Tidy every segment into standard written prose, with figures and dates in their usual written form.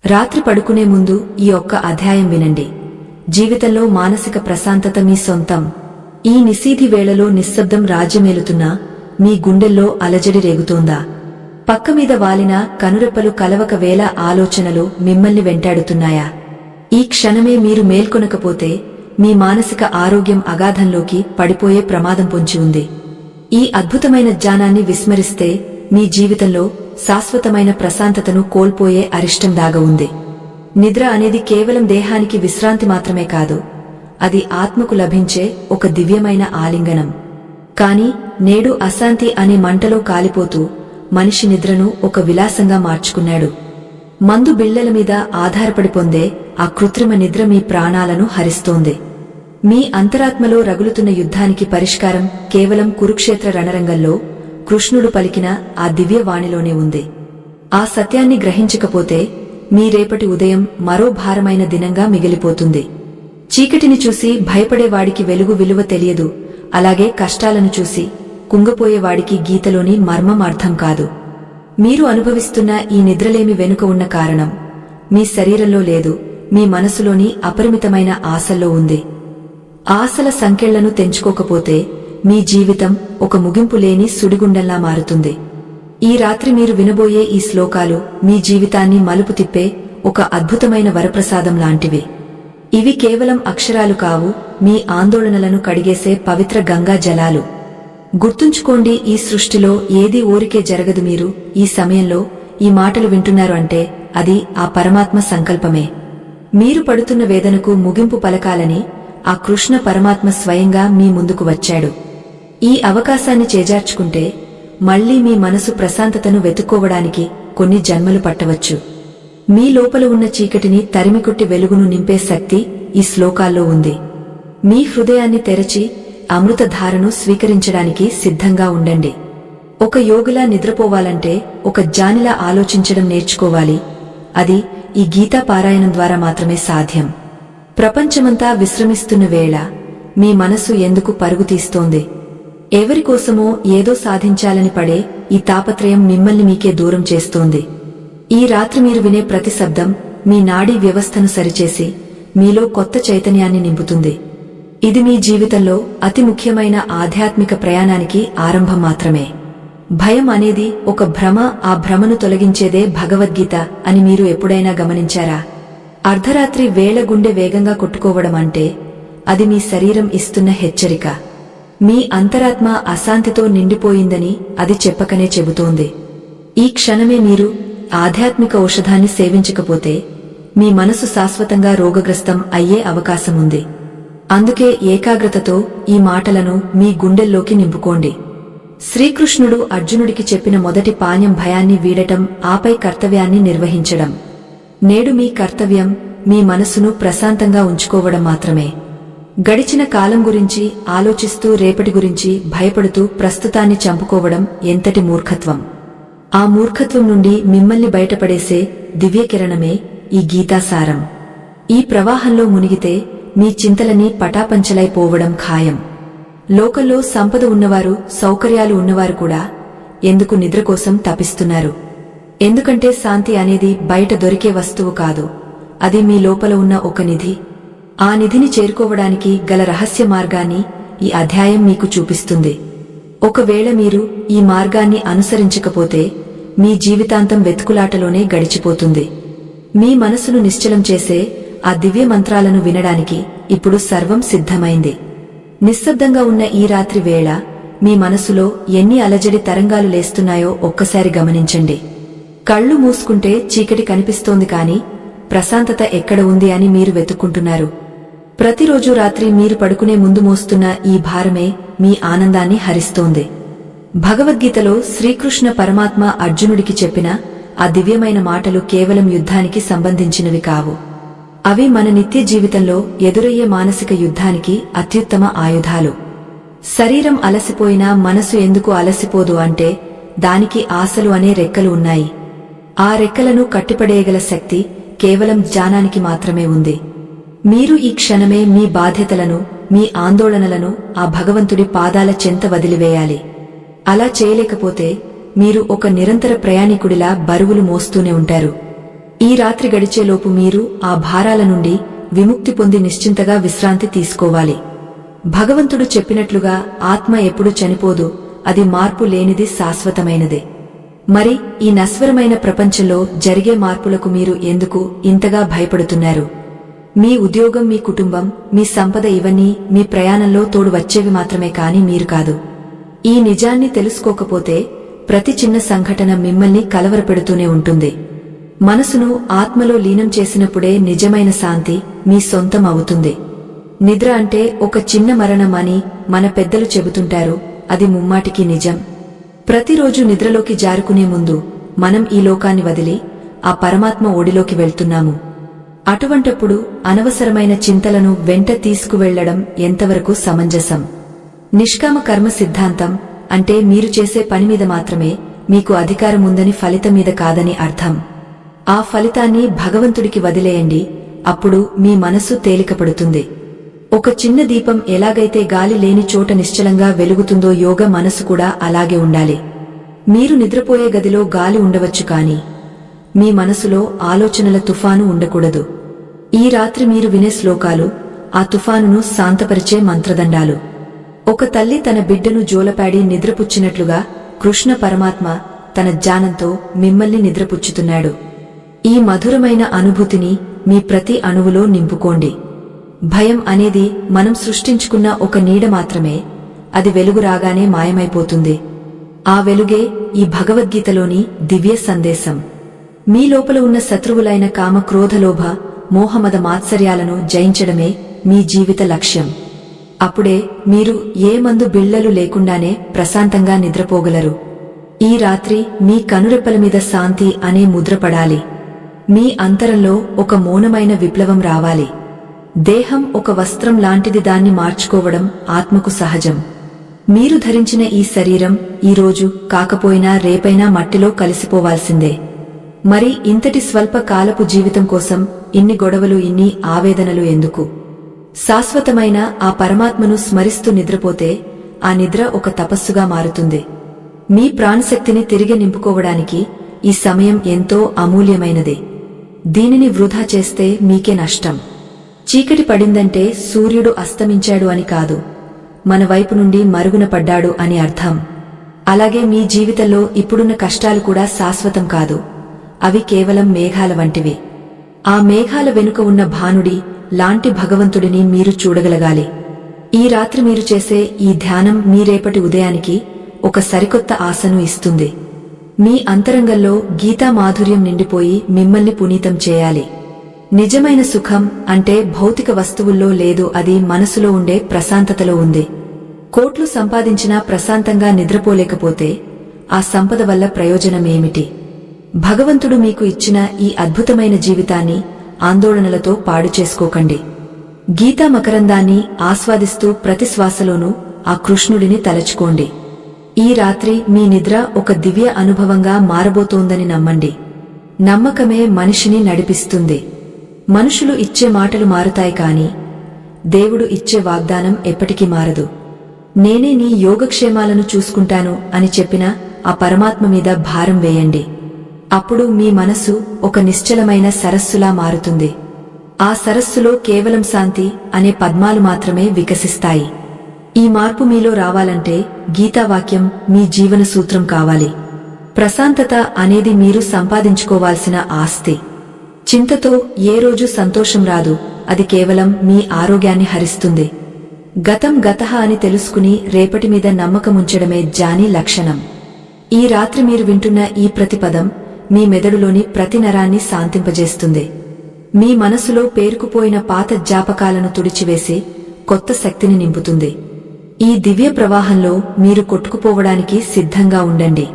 రాత్రి పడుకునే ముందు ఈ ఒక్క అధ్యాయం వినండి. జీవితంలో మానసిక ప్రశాంతత మీ సొంతం. ఈ నిశీధి వేళలో నిశ్శబ్దం రాజ్యమేలుతున్నా మీ గుండెల్లో అలజడి రేగుతోందా? పక్కమీద వాలిన కనురెప్పలు కలవక వేల ఆలోచనలు మిమ్మల్ని వెంటాడుతున్నాయా? ఈ క్షణమే మీరు మేల్కొనకపోతే మీ మానసిక ఆరోగ్యం అగాధంలోకి పడిపోయే ప్రమాదం పొంచి ఉంది. ఈ అద్భుతమైన జ్ఞానాన్ని విస్మరిస్తే మీ జీవితంలో శాశ్వతమైన ప్రశాంతతను కోల్పోయే అరిష్టం దాగ ఉంది. నిద్ర అనేది కేవలం దేహానికి విశ్రాంతి మాత్రమే కాదు, అది ఆత్మకు లభించే ఒక దివ్యమైన ఆలింగనం. కాని నేడు అశాంతి అనే మంటలో కాలిపోతూ మనిషి నిద్రను ఒక విలాసంగా మార్చుకున్నాడు. మందు బిళ్లల మీద ఆధారపడి పొందే ఆ కృత్రిమ నిద్ర మీ ప్రాణాలను హరిస్తోంది. మీ అంతరాత్మలో రగులుతున్న యుద్ధానికి పరిష్కారం కేవలం కురుక్షేత్ర రణరంగంలో కృష్ణుడు పలికిన ఆ దివ్యవాణిలోనే ఉంది. ఆ సత్యాన్ని గ్రహించకపోతే మీ రేపటి ఉదయం మరో భారమైన దినంగా మిగిలిపోతుంది. చీకటిని చూసి భయపడేవాడికి వెలుగు విలువ తెలియదు, అలాగే కష్టాలను చూసి కుంగపోయేవాడికి గీతలోని మర్మం అర్థం కాదు. మీరు అనుభవిస్తున్న ఈ నిద్రలేమి వెనుక ఉన్న కారణం మీ శరీరంలో లేదు, మీ మనసులోని అపరిమితమైన ఆశల్లో ఉంది. ఆశల సంకెళ్లను తెంచుకోకపోతే మీ జీవితం ఒక ముగింపు లేని సుడిగుండంలా మారుతుంది. ఈ రాత్రి మీరు వినబోయే ఈ శ్లోకాలు మీ జీవితాన్ని మలుపు తిప్పే ఒక అద్భుతమైన వరప్రసాదం లాంటివి. ఇవి కేవలం అక్షరాలు కావు, మీ ఆందోళనలను కడిగేసే పవిత్ర గంగా జలాలు. గుర్తుంచుకోండి, ఈ సృష్టిలో ఏదీ ఊరికే జరగదు. మీరు ఈ సమయంలో ఈ మాటలు వింటున్నారు అంటే అది ఆ పరమాత్మ సంకల్పమే. మీరు పడుతున్న వేదనకు ముగింపు పలకాలని ఆ కృష్ణ పరమాత్మ స్వయంగా మీ ముందుకు వచ్చాడు. ఈ అవకాశాన్ని చేజార్చుకుంటే మళ్లీ మీ మనసు ప్రశాంతతను వెతుక్కోవడానికి కొన్ని జన్మలు పట్టవచ్చు. మీ లోపల ఉన్న చీకటిని తరిమికొట్టి వెలుగును నింపే శక్తి ఈ శ్లోకాల్లో ఉంది. మీ హృదయాన్ని తెరచి అమృతధారను స్వీకరించడానికి సిద్ధంగా ఉండండి. ఒక యోగిలా నిద్రపోవాలంటే ఒక జ్ఞానిలా ఆలోచించడం నేర్చుకోవాలి. అది ఈ గీతా పారాయణం ద్వారా మాత్రమే సాధ్యం. ప్రపంచమంతా విశ్రమిస్తున్న వేళ మీ మనసు ఎందుకు పరుగు తీస్తోంది? ఎవరికోసమో ఏదో సాధించాలని పడే ఈ తాపత్రయం మిమ్మల్ని మీకే దూరం చేస్తోంది. ఈ రాత్రి మీరు వినే ప్రతి శబ్దం మీ నాడీ వ్యవస్థను సరిచేసి మీలో కొత్త చైతన్యాన్ని నింపుతుంది. ఇది మీ జీవితంలో అతి ముఖ్యమైన ఆధ్యాత్మిక ప్రయాణానికి ఆరంభం మాత్రమే. భయం అనేది ఒక భ్రమ, ఆ భ్రమను తొలగించేదే భగవద్గీత అని మీరు ఎప్పుడైనా గమనించారా? అర్ధరాత్రి వేళ గుండె వేగంగా కొట్టుకోవడం అంటే అది మీ శరీరం ఇస్తున్న హెచ్చరిక. మీ అంతరాత్మ అశాంతితో నిండిపోయిందని అది చెప్పకనే చెబుతోంది. ఈ క్షణమే మీరు ఆధ్యాత్మిక ఔషధాన్ని సేవించకపోతే మీ మనసు శాశ్వతంగా రోగగ్రస్తం అయ్యే అవకాశం ఉంది. అందుకే ఏకాగ్రతతో ఈ మాటలను మీ గుండెల్లోకి నింపుకోండి. శ్రీకృష్ణుడు అర్జునుడికి చెప్పిన మొదటి పాఠం భయాన్ని వీడటం, ఆపై కర్తవ్యాన్ని నిర్వహించడం. నేడు మీ కర్తవ్యం మీ మనసును ప్రశాంతంగా ఉంచుకోవడం మాత్రమే. గడిచిన కాలం గురించి ఆలోచిస్తూ రేపటి గురించి భయపడుతూ ప్రస్తుతాన్ని చంపుకోవడం ఎంతటి మూర్ఖత్వం! ఆ మూర్ఖత్వం నుండి మిమ్మల్ని బయటపడేసే దివ్యకిరణమే ఈ గీతాసారం. ఈ ప్రవాహంలో మునిగితే మీ చింతలని పటాపంచలైపోవడం ఖాయం. లోకంలో సంపద ఉన్నవారు, సౌకర్యాలు ఉన్నవారు కూడా ఎందుకు నిద్ర కోసం తపిస్తున్నారు? ఎందుకంటే శాంతి అనేది బయట దొరికే వస్తువు కాదు, అది మీ లోపల ఉన్న ఒక నిధి. ఆ నిధిని చేరుకోవడానికి గల రహస్య మార్గాన్ని ఈ అధ్యాయం మీకు చూపిస్తుంది. ఒకవేళ మీరు ఈ మార్గాన్ని అనుసరించకపోతే మీ జీవితాంతం వెతుకులాటలోనే గడిచిపోతుంది. మీ మనసును నిశ్చలం చేసే ఆ దివ్య మంత్రాలను వినడానికి ఇప్పుడు సర్వం సిద్ధమైంది. నిశ్శబ్దంగా ఉన్న ఈ రాత్రి వేళ మీ మనసులో ఎన్ని అలజడి తరంగాలు లేస్తున్నాయో ఒక్కసారి గమనించండి. కళ్ళు మూసుకుంటే చీకటి కనిపిస్తోంది, కాని ప్రశాంతత ఎక్కడ ఉంది అని మీరు వెతుక్కుంటున్నారు. ప్రతిరోజు రాత్రి మీరు పడుకునే ముందు మోస్తున్న ఈ భారమే మీ ఆనందాన్ని హరిస్తోంది. భగవద్గీతలో శ్రీకృష్ణ పరమాత్మ అర్జునుడికి చెప్పిన ఆ దివ్యమైన మాటలు కేవలం యుద్ధానికి సంబంధించినవి కావు. అవి మన నిత్య జీవితంలో ఎదురయ్యే మానసిక యుద్ధానికి అత్యుత్తమ ఆయుధాలు. శరీరం అలసిపోయినా మనసు ఎందుకు అలసిపోదు అంటే దానికి ఆశలు అనే రెక్కలు ఉన్నాయి. ఆ రెక్కలను కట్టిపడేయగల శక్తి కేవలం జ్ఞానానికి మాత్రమే ఉంది. మీరు ఈ క్షణమే మీ బాధ్యతలను, మీ ఆందోళనలను ఆ భగవంతుడి పాదాల చెంత వదిలివేయాలి. అలా చేయలేకపోతే మీరు ఒక నిరంతర ప్రయాణికుడిలా బరువులు మోస్తూనే ఉంటారు. ఈ రాత్రి గడిచేలోపు మీరు ఆ భారాల నుండి విముక్తి పొంది నిశ్చింతగా విశ్రాంతి తీసుకోవాలి. భగవంతుడు చెప్పినట్లుగా ఆత్మ ఎప్పుడు చనిపోదు, అది మార్పు లేనిది, శాశ్వతమైనదే. మరి ఈ నశ్వరమైన ప్రపంచంలో జరిగే మార్పులకు మీరు ఎందుకు ఇంతగా భయపడుతున్నారు? మీ ఉద్యోగం, మీ కుటుంబం, మీ సంపద ఇవన్నీ మీ ప్రయాణంలో తోడు వచ్చేవి మాత్రమే కాని మీరు కాదు. ఈ నిజాన్ని తెలుసుకోకపోతే ప్రతి చిన్న సంఘటన మిమ్మల్ని కలవరపెడుతూనే ఉంటుంది. మనసును ఆత్మలో లీనం చేసినప్పుడే నిజమైన శాంతి మీ సొంతం అవుతుంది. నిద్ర అంటే ఒక చిన్న మరణం అని మన పెద్దలు చెబుతుంటారు, అది ముమ్మాటికి నిజం. ప్రతిరోజు నిద్రలోకి జారుకునే ముందు మనం ఈ లోకాన్ని వదిలి ఆ పరమాత్మ ఒడిలోకి వెళ్తున్నాము. అటువంటప్పుడు అనవసరమైన చింతలను వెంట తీసుకువెళ్లడం ఎంతవరకు సమంజసం? నిష్కామ కర్మ సిద్ధాంతం అంటే మీరు చేసే పని మీద మాత్రమే మీకు అధికారం ఉందని, ఫలితం మీద కాదని అర్థం. ఆ ఫలితాన్ని భగవంతుడికి వదిలేయండి, అప్పుడు మీ మనసు తేలికపడుతుంది. ఒక చిన్న దీపం ఎలాగైతే గాలి లేని చోట నిశ్చలంగా వెలుగుతుందో యోగ మనసు కూడా అలాగే ఉండాలి. మీరు నిద్రపోయే గదిలో గాలి ఉండవచ్చు కాని మీ మనసులో ఆలోచనల తుఫాను ఉండకూడదు. ఈ రాత్రి మీరు వినే శ్లోకాలు ఆ తుఫానును శాంతపరిచే మంత్రదండాలు. ఒక తల్లి తన బిడ్డను జోలపాడి నిద్రపుచ్చినట్లుగా కృష్ణ పరమాత్మ తన జ్ఞానంతో మిమ్మల్ని నిద్రపుచ్చుతున్నాడు. ఈ మధురమైన అనుభూతిని మీ ప్రతి అణువులో నింపుకోండి. భయం అనేది మనం సృష్టించుకున్న ఒక నీడ మాత్రమే, అది వెలుగు రాగానే మాయమైపోతుంది. ఆ వెలుగే ఈ భగవద్గీతలోని దివ్య సందేశం. మీ లోపల ఉన్న శత్రువులైన కామ, క్రోధ, లోభ, మోహమద మాత్సర్యాలను జయించడమే మీ జీవిత లక్ష్యం. అప్పుడే మీరు ఏ మందు బిళ్లలు లేకుండానే ప్రశాంతంగా నిద్రపోగలరు. ఈ రాత్రి మీ కనురెప్పల మీద శాంతి అనే ముద్రపడాలి. మీ అంతరంలో ఒక మౌనమైన విప్లవం రావాలి. దేహం ఒక వస్త్రం లాంటిది, దాన్ని మార్చుకోవడం ఆత్మకు సహజం. మీరు ధరించిన ఈ శరీరం ఈరోజు కాకపోయినా రేపైనా మట్టిలో కలిసిపోవాల్సిందే. మరి ఇంతటి స్వల్ప కాలపు జీవితం కోసం ఇన్ని గొడవలు, ఇన్ని ఆవేదనలు ఎందుకు? శాశ్వతమైన ఆ పరమాత్మను స్మరిస్తూ నిద్రపోతే ఆ నిద్ర ఒక తపస్సుగా మారుతుంది. మీ ప్రాణశక్తిని తిరిగి నింపుకోవడానికి ఈ సమయం ఎంతో అమూల్యమైనది. దీనిని వృధా చేస్తే మీకే నష్టం. చీకటి పడిందంటే సూర్యుడు అస్తమించాడు అని కాదు, మన వైపు నుండి మరుగున పడ్డాడు అని అర్థం. అలాగే మీ జీవితంలో ఇప్పుడున్న కష్టాలు కూడా శాశ్వతం కాదు, అవి కేవలం మేఘాల వంటివి. ఆ మేఘాల వెనుక ఉన్న భానుడి లాంటి భగవంతుడిని మీరు చూడగలగాలి. ఈ రాత్రి మీరు చేసే ఈ ధ్యానం మీ రేపటి ఉదయానికి ఒక సరికొత్త ఆశను ఇస్తుంది. మీ అంతరంగంలో గీతా మాధుర్యం నిండిపోయి మిమ్మల్ని పునీతం చేయాలి. నిజమైన సుఖం అంటే భౌతిక వస్తువుల్లో లేదు, అది మనసులో ఉండే ప్రశాంతతలో ఉంది. కోట్లు సంపాదించినా ప్రశాంతంగా నిద్రపోలేకపోతే ఆ సంపద వల్ల ప్రయోజనమేమిటి? భగవంతుడు మీకు ఇచ్చిన ఈ అద్భుతమైన జీవితాన్ని ఆందోళనలతో పాడు చేసుకోకండి. గీతా మకరందాన్ని ఆస్వాదిస్తూ ప్రతి శ్వాసలోనూ ఆ కృష్ణుడిని తలచుకోండి. ఈ రాత్రి మీ నిద్ర ఒక దివ్య అనుభవంగా మారబోతోందని నమ్మండి. నమ్మకమే మనిషిని నడిపిస్తుంది. మనుషులు ఇచ్చే మాటలు మారుతాయి కాని దేవుడు ఇచ్చే వాగ్దానం ఎప్పటికీ మారదు. నేనే నీ యోగక్షేమాలను చూసుకుంటాను అని చెప్పిన ఆ పరమాత్మ మీద భారం వేయండి. అప్పుడు మీ మనసు ఒక నిశ్చలమైన సరస్సులా మారుతుంది. ఆ సరస్సులో కేవలం శాంతి అనే పద్మాలు మాత్రమే వికసిస్తాయి. ఈ మార్పు మీలో రావాలంటే గీతావాక్యం మీ జీవన సూత్రం కావాలి. ప్రశాంతత అనేది మీరు సంపాదించుకోవాల్సిన ఆస్తి. చింతతో ఏ రోజు సంతోషం రాదు, అది కేవలం మీ ఆరోగ్యాన్ని హరిస్తుంది. గతం గతః అని తెలుసుకుని రేపటి మీద నమ్మకముంచడమే జ్ఞాని లక్షణం. ఈ రాత్రి మీరు వింటున్న ఈ ప్రతిపదం మీ మెదడులోని ప్రతి నరాన్ని శాంతింపజేస్తుంది. మీ మనసులో పేరుకుపోయిన పాత జ్ఞాపకాలను తుడిచివేసి కొత్త శక్తిని నింపుతుంది. ఈ దివ్య ప్రవాహంలో మీరు కొట్టుకుపోవడానికి సిద్ధంగా ఉండండి.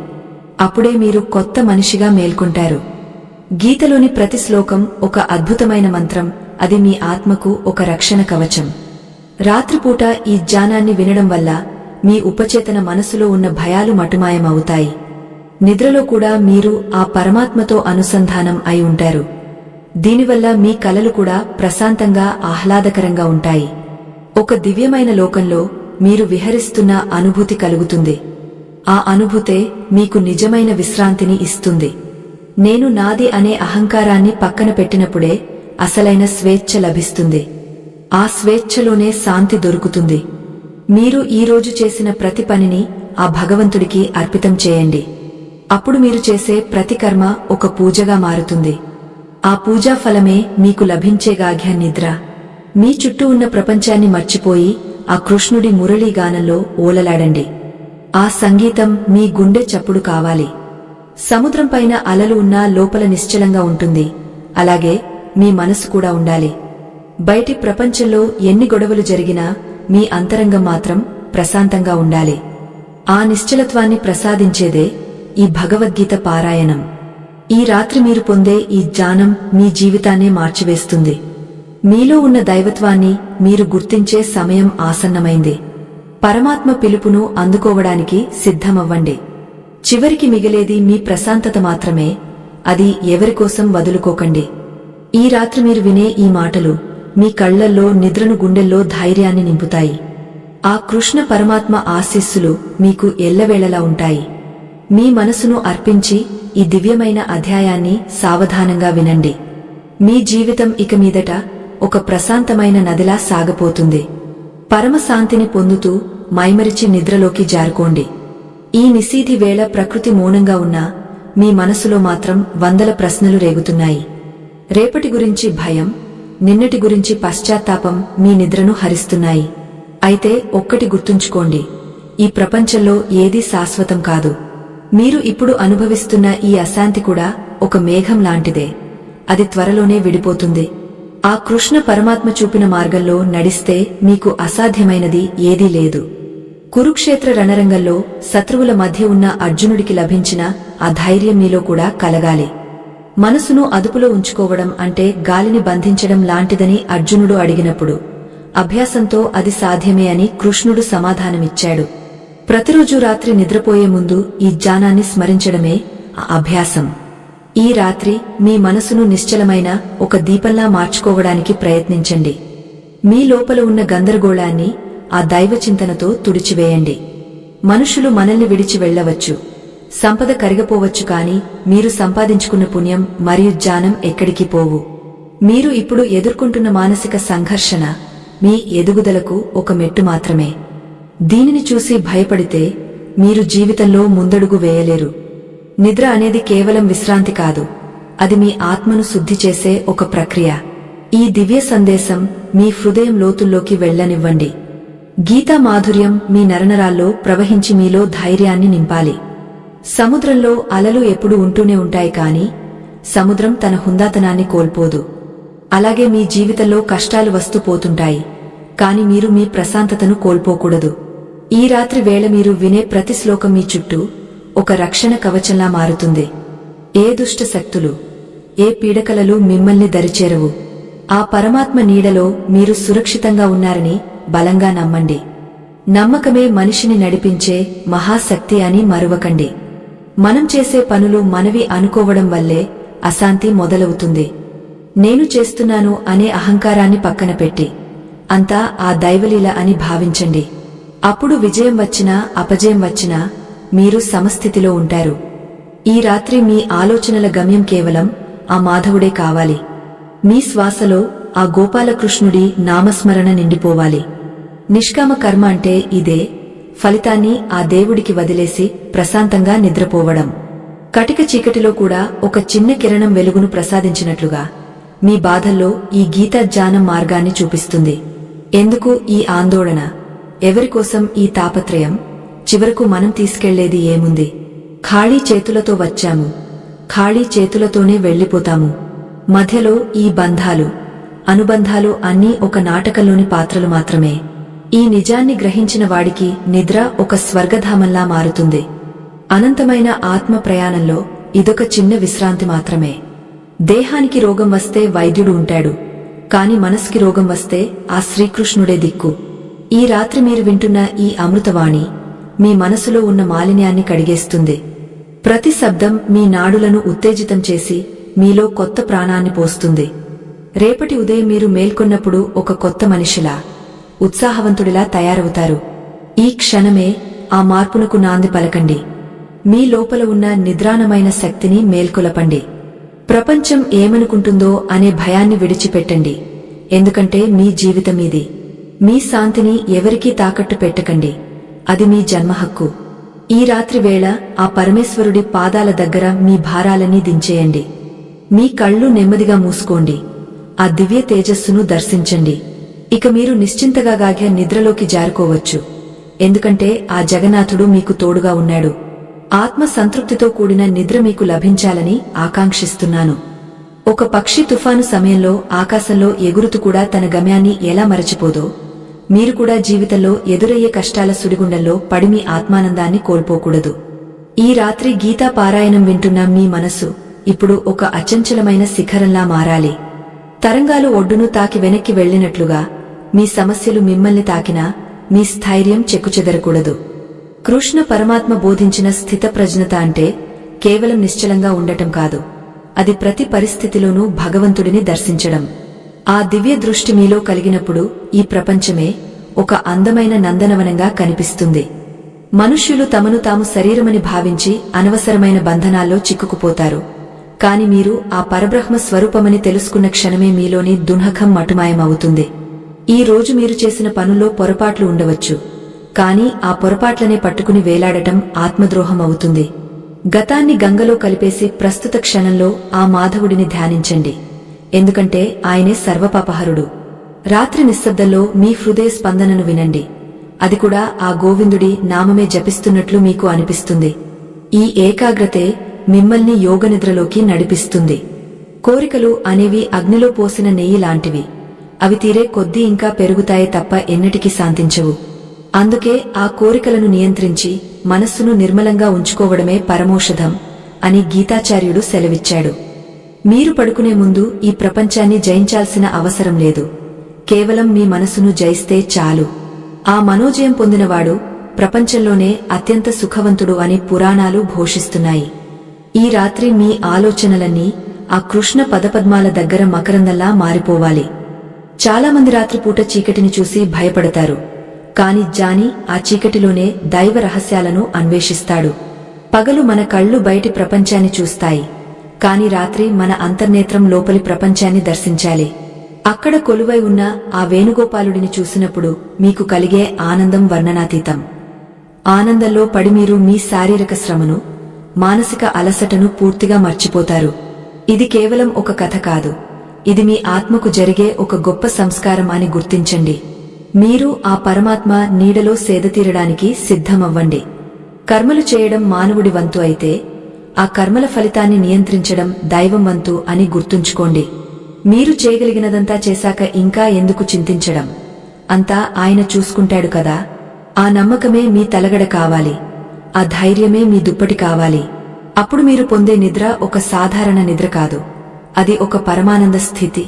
అప్పుడే మీరు కొత్త మనిషిగా మేల్కొంటారు. గీతలోని ప్రతి శ్లోకం ఒక అద్భుతమైన మంత్రం, అది మీ ఆత్మకు ఒక రక్షణ కవచం. రాత్రిపూట ఈ జ్ఞానాన్ని వినడం వల్ల మీ ఉపచేతన మనసులో ఉన్న భయాలు మటుమాయమవుతాయి. నిద్రలో కూడా మీరు ఆ పరమాత్మతో అనుసంధానం అయి ఉంటారు. దీనివల్ల మీ కలలు కూడా ప్రశాంతంగా ఆహ్లాదకరంగా ఉంటాయి. ఒక దివ్యమైన లోకంలో మీరు విహరిస్తున్న అనుభూతి కలుగుతుంది. ఆ అనుభూతే మీకు నిజమైన విశ్రాంతిని ఇస్తుంది. నేను నాది అనే అహంకారాన్ని పక్కన పెట్టినప్పుడే అసలైన స్వేచ్ఛ లభిస్తుంది. ఆ స్వేచ్ఛలోనే శాంతి దొరుకుతుంది. మీరు ఈరోజు చేసిన ప్రతి పనిని ఆ భగవంతుడికి అర్పితం చేయండి. అప్పుడు మీరు చేసే ప్రతి కర్మ ఒక పూజగా మారుతుంది. ఆ పూజా ఫలమే మీకు లభించే గాఢ నిద్ర. మీ చుట్టూ ఉన్న ప్రపంచాన్ని మర్చిపోయి ఆ కృష్ణుడి మురళీగానంలో ఓలలాడండి. ఆ సంగీతం మీ గుండె చప్పుడు కావాలి. సముద్రం పైన అలలు ఉన్నా లోపల నిశ్చలంగా ఉంటుంది. అలాగే మీ మనసు కూడా ఉండాలి. బయటి ప్రపంచంలో ఎన్ని గొడవలు జరిగినా మీ అంతరంగం మాత్రం ప్రశాంతంగా ఉండాలి. ఆ నిశ్చలత్వాన్ని ప్రసాదించేదే ఈ భగవద్గీత పారాయణం. ఈ రాత్రి మీరు పొందే ఈ జ్ఞానం మీ జీవితాన్నే మార్చివేస్తుంది. మీలో ఉన్న దైవత్వాన్ని మీరు గుర్తించే సమయం ఆసన్నమైంది. పరమాత్మ పిలుపును అందుకోవడానికి సిద్ధమవ్వండి. చివరికి మిగిలేది మీ ప్రశాంతత మాత్రమే. అది ఎవరికోసం వదులుకోకండి. ఈ రాత్రి మీరు వినే ఈ మాటలు మీ కళ్లల్లో నిద్రను, గుండెల్లో ధైర్యాన్ని నింపుతాయి. ఆ కృష్ణ పరమాత్మ ఆశీస్సులు మీకు ఎల్లవేళలా ఉంటాయి. మీ మనసును అర్పించి ఈ దివ్యమైన అధ్యాయాన్ని సావధానంగా వినండి. మీ జీవితం ఇక మీదట ఒక ప్రశాంతమైన నదిలా సాగపోతుంది. పరమశాంతిని పొందుతూ మైమరిచి నిద్రలోకి జారుకోండి. ఈ నిశీధి వేళ ప్రకృతి మౌనంగా ఉన్నా మీ మనసులో మాత్రం వందల ప్రశ్నలు రేగుతున్నాయి. రేపటి గురించి భయం, నిన్నటి గురించి పశ్చాత్తాపం మీ నిద్రను హరిస్తున్నాయి. అయితే ఒక్కటి గుర్తుంచుకోండి, ఈ ప్రపంచంలో ఏదీ శాశ్వతం కాదు. మీరు ఇప్పుడు అనుభవిస్తున్న ఈ అశాంతి కూడా ఒక మేఘం లాంటిదే. అది త్వరలోనే విడిపోతుంది. ఆ కృష్ణ పరమాత్మ చూపిన మార్గంలో నడిస్తే మీకు అసాధ్యమైనది ఏదీ లేదు. కురుక్షేత్ర రణరంగంలో శత్రువుల మధ్య ఉన్న అర్జునుడికి లభించిన ఆ ధైర్యం మీలో కూడా కలగాలి. మనసును అదుపులో ఉంచుకోవడం అంటే గాలిని బంధించడం లాంటిదని అర్జునుడు అడిగినప్పుడు అభ్యాసంతో అది సాధ్యమే అని కృష్ణుడు సమాధానమిచ్చాడు. ప్రతిరోజు రాత్రి నిద్రపోయే ముందు ఈ జ్ఞానాన్ని స్మరించడమే ఆ అభ్యాసం. ఈ రాత్రి మీ మనసును నిశ్చలమైన ఒక దీపంలా మార్చుకోవడానికి ప్రయత్నించండి. మీ లోపల ఉన్న గందరగోళాన్ని ఆ దైవచింతనతో తుడిచివేయండి. మనుషులు మనల్ని విడిచి వెళ్లవచ్చు, సంపద కరిగిపోవచ్చు, కాని మీరు సంపాదించుకున్న పుణ్యం మరియు జ్ఞానం ఎక్కడికి పోవు. మీరు ఇప్పుడు ఎదుర్కొంటున్న మానసిక సంఘర్షణ మీ ఎదుగుదలకు ఒక మెట్టు మాత్రమే. దీనిని చూసి భయపడితే మీరు జీవితంలో ముందడుగు వేయలేరు. నిద్ర అనేది కేవలం విశ్రాంతి కాదు, అది మీ ఆత్మను శుద్ధి చేసే ఒక ప్రక్రియ. ఈ దివ్య సందేశం మీ హృదయం లోతుల్లోకి వెళ్లనివ్వండి. గీతా మాధుర్యం మీ నరనరాల్లో ప్రవహించి మీలో ధైర్యాన్ని నింపాలి. సముద్రంలో అలలు ఎప్పుడూ ఉంటూనే ఉంటాయి, కాని సముద్రం తన హుందాతనాన్ని కోల్పోదు. అలాగే మీ జీవితంలో కష్టాలు వస్తూ పోతుంటాయి, కాని మీరు మీ ప్రశాంతతను కోల్పోకూడదు. ఈ రాత్రి వేళ మీరు వినే ప్రతి శ్లోకం మీ చుట్టూ ఒక రక్షణ కవచంలా మారుతుంది. ఏ దుష్ట శక్తులు, ఏ పీడకలలు మిమ్మల్ని దరిచేరవు. ఆ పరమాత్మ నీడలో మీరు సురక్షితంగా ఉన్నారని బలంగా నమ్మండి. నమ్మకమే మనిషిని నడిపించే మహాశక్తి అని మరువకండి. మనం చేసే పనులు మనవి అనుకోవడం వల్లే అశాంతి మొదలవుతుంది. నేను చేస్తున్నాను అనే అహంకారాన్ని పక్కన పెట్టి అంతా ఆ దైవలీల అని భావించండి. అప్పుడు విజయం వచ్చినా అపజయం వచ్చినా మీరు సమస్థితిలో ఉంటారు. ఈ రాత్రి మీ ఆలోచనల గమ్యం కేవలం ఆ మాధవుడే కావాలి. మీ శ్వాసలో ఆ గోపాలకృష్ణుడి నామస్మరణ నిండిపోవాలి. నిష్కామ కర్మ అంటే ఇదే. ఫలితాన్ని ఆ దేవుడికి వదిలేసి ప్రశాంతంగా నిద్రపోవడం. కటిక చీకటిలో కూడా ఒక చిన్న కిరణం వెలుగును ప్రసాదించినట్లుగా మీ బాధల్లో ఈ గీతా జ్ఞానం మార్గాన్ని చూపిస్తుంది. ఎందుకు ఈ ఆందోళన, ఎవరికోసం ఈ తాపత్రయం? చివరకు మనం తీసుకెళ్లేది ఏముంది? ఖాళీ చేతులతో వచ్చాము, ఖాళీ చేతులతోనే వెళ్లిపోతాము. మధ్యలో ఈ బంధాలు, అనుబంధాలు అన్నీ ఒక నాటకంలోని పాత్రలు మాత్రమే. ఈ నిజాన్ని గ్రహించిన వాడికి నిద్ర ఒక స్వర్గధామంలా మారుతుంది. అనంతమైన ఆత్మ ప్రయాణంలో ఇదొక చిన్న విశ్రాంతి మాత్రమే. దేహానికి రోగం వస్తే వైద్యుడు ఉంటాడు, కాని మనసుకి రోగం వస్తే ఆ శ్రీకృష్ణుడే దిక్కు. ఈ రాత్రి మీరు వింటున్న ఈ అమృతవాణి మీ మనసులో ఉన్న మాలిన్యాన్ని కడిగేస్తుంది. ప్రతి శబ్దం మీ నాడులను ఉత్తేజితం చేసి మీలో కొత్త ప్రాణాన్ని పోస్తుంది. రేపటి ఉదయం మీరు మేల్కొన్నప్పుడు ఒక కొత్త మనిషిలా, ఉత్సాహవంతుడిలా తయారవుతారు. ఈ క్షణమే ఆ మార్పునకు నాంది పలకండి. మీ లోపల ఉన్న నిద్రాణమైన శక్తిని మేల్కొలపండి. ప్రపంచం ఏమనుకుంటుందో అనే భయాన్ని విడిచిపెట్టండి. ఎందుకంటే మీ జీవితమీది. మీ శాంతిని ఎవరికీ తాకట్టు పెట్టకండి. అది మీ జన్మ హక్కు. ఈ రాత్రి వేళ ఆ పరమేశ్వరుడి పాదాల దగ్గర మీ భారాలన్నీ దించేయండి. మీ కళ్ళు నెమ్మదిగా మూసుకోండి. ఆ దివ్య తేజస్సును దర్శించండి. ఇక మీరు నిశ్చింతగా గాగ్య నిద్రలోకి జారుకోవచ్చు. ఎందుకంటే ఆ జగన్నాథుడు మీకు తోడుగా ఉన్నాడు. ఆత్మ సంతృప్తితో కూడిన నిద్ర మీకు లభించాలని ఆకాంక్షిస్తున్నాను. ఒక పక్షి తుఫాను సమయంలో ఆకాశంలో ఎగురుతూ కూడా తన గమ్యాన్ని ఎలా మరచిపోదో, మీరు కూడా జీవితంలో ఎదురయ్యే కష్టాల సుడిగుండంలో పడి మీ ఆత్మానందాన్ని కోల్పోకూడదు. ఈ రాత్రి గీతా పారాయణం వింటున్న మీ మనసు ఇప్పుడు ఒక అచంచలమైన శిఖరంలా మారాలి. తరంగాలు ఒడ్డును తాకి వెనక్కి వెళ్లినట్లుగా మీ సమస్యలు మిమ్మల్ని తాకినా మీ స్థైర్యం చెక్కుచెదరకూడదు. కృష్ణ పరమాత్మ బోధించిన స్థితప్రజ్ఞత అంటే కేవలం నిశ్చలంగా ఉండటం కాదు. అది ప్రతి పరిస్థితిలోనూ భగవంతుడిని దర్శించడం. ఆ దివ్య దృష్టి మీలో కలిగినప్పుడు ఈ ప్రపంచమే ఒక అందమైన నందనవనంగా కనిపిస్తుంది. మనుష్యులు తమను తాము శరీరమని భావించి అనవసరమైన బంధనాల్లో చిక్కుకుపోతారు. కాని మీరు ఆ పరబ్రహ్మ స్వరూపమని తెలుసుకున్న క్షణమే మీలోని దున్హకం మటుమాయమవుతుంది. ఈ రోజు మీరు చేసిన పనుల్లో పొరపాట్లు ఉండవచ్చు. కాని ఆ పొరపాట్లనే పట్టుకుని వేలాడటం ఆత్మద్రోహం అవుతుంది. గతాన్ని గంగలో కలిపేసి ప్రస్తుత క్షణంలో ఆ మాధవుడిని ధ్యానించండి. ఎందుకంటే ఆయనే సర్వపాపహరుడు. రాత్రి నిశ్శబ్దంలో మీ హృదయ స్పందనను వినండి. అది కూడా ఆ గోవిందుడి నామమే జపిస్తున్నట్లు మీకు అనిపిస్తుంది. ఈ ఏకాగ్రతే మిమ్మల్ని యోగనిద్రలోకి నడిపిస్తుంది. కోరికలు అనేవి అగ్నిలో పోసిన నెయ్యి లాంటివి. అవి తీరే కొద్దీ ఇంకా పెరుగుతాయే తప్ప ఎన్నటికీ శాంతించవు. అందుకే ఆ కోరికలను నియంత్రించి మనస్సును నిర్మలంగా ఉంచుకోవడమే పరమౌషధం అని గీతాచార్యుడు సెలవిచ్చాడు. మీరు పడుకునే ముందు ఈ ప్రపంచాన్ని జయించాల్సిన అవసరం లేదు. కేవలం మీ మనసును జయిస్తే చాలు. ఆ మనోజయం పొందినవాడు ప్రపంచంలోనే అత్యంత సుఖవంతుడు అని పురాణాలు ఘోషిస్తున్నాయి. ఈ రాత్రి మీ ఆలోచనలన్నీ ఆ కృష్ణ పదపద్మాల దగ్గర మకరందల్లా మారిపోవాలి. చాలామంది రాత్రిపూట చీకటిని చూసి భయపడతారు. కాని జాని ఆ చీకటిలోనే దైవ రహస్యాలను అన్వేషిస్తాడు. పగలు మన కళ్ళు బయటి ప్రపంచాన్ని చూస్తాయి. కాని రాత్రి మన అంతర్నేత్రం లోపలి ప్రపంచాన్ని దర్శించాలి. అక్కడ కొలువై ఉన్న ఆ వేణుగోపాలుడిని చూసినప్పుడు మీకు కలిగే ఆనందం వర్ణనాతీతం. ఆనందంలో పడి మీరు మీ శారీరక శ్రమను, మానసిక అలసటను పూర్తిగా మర్చిపోతారు. ఇది కేవలం ఒక కథ కాదు. ఇది మీ ఆత్మకు జరిగే ఒక గొప్ప సంస్కారం అని గుర్తించండి. మీరు ఆ పరమాత్మ నీడలో సేదతీరడానికి సిద్ధమవ్వండి. కర్మలు చేయడం మానవుడి వంతు అయితే ఆ కర్మల ఫలితాన్ని నియంత్రించడం దైవం వంతు అని గుర్తుంచుకోండి. మీరు చేయగలిగినదంతా చేశాక ఇంకా ఎందుకు చింతించడం? అంతా ఆయన చూసుకుంటాడు కదా. ఆ నమ్మకమే మీ తలగడ కావాలి. ఆ ధైర్యమే మీ దుప్పటి కావాలి. అప్పుడు మీరు పొందే నిద్ర ఒక సాధారణ నిద్ర కాదు. అది ఒక పరమానంద స్థితి.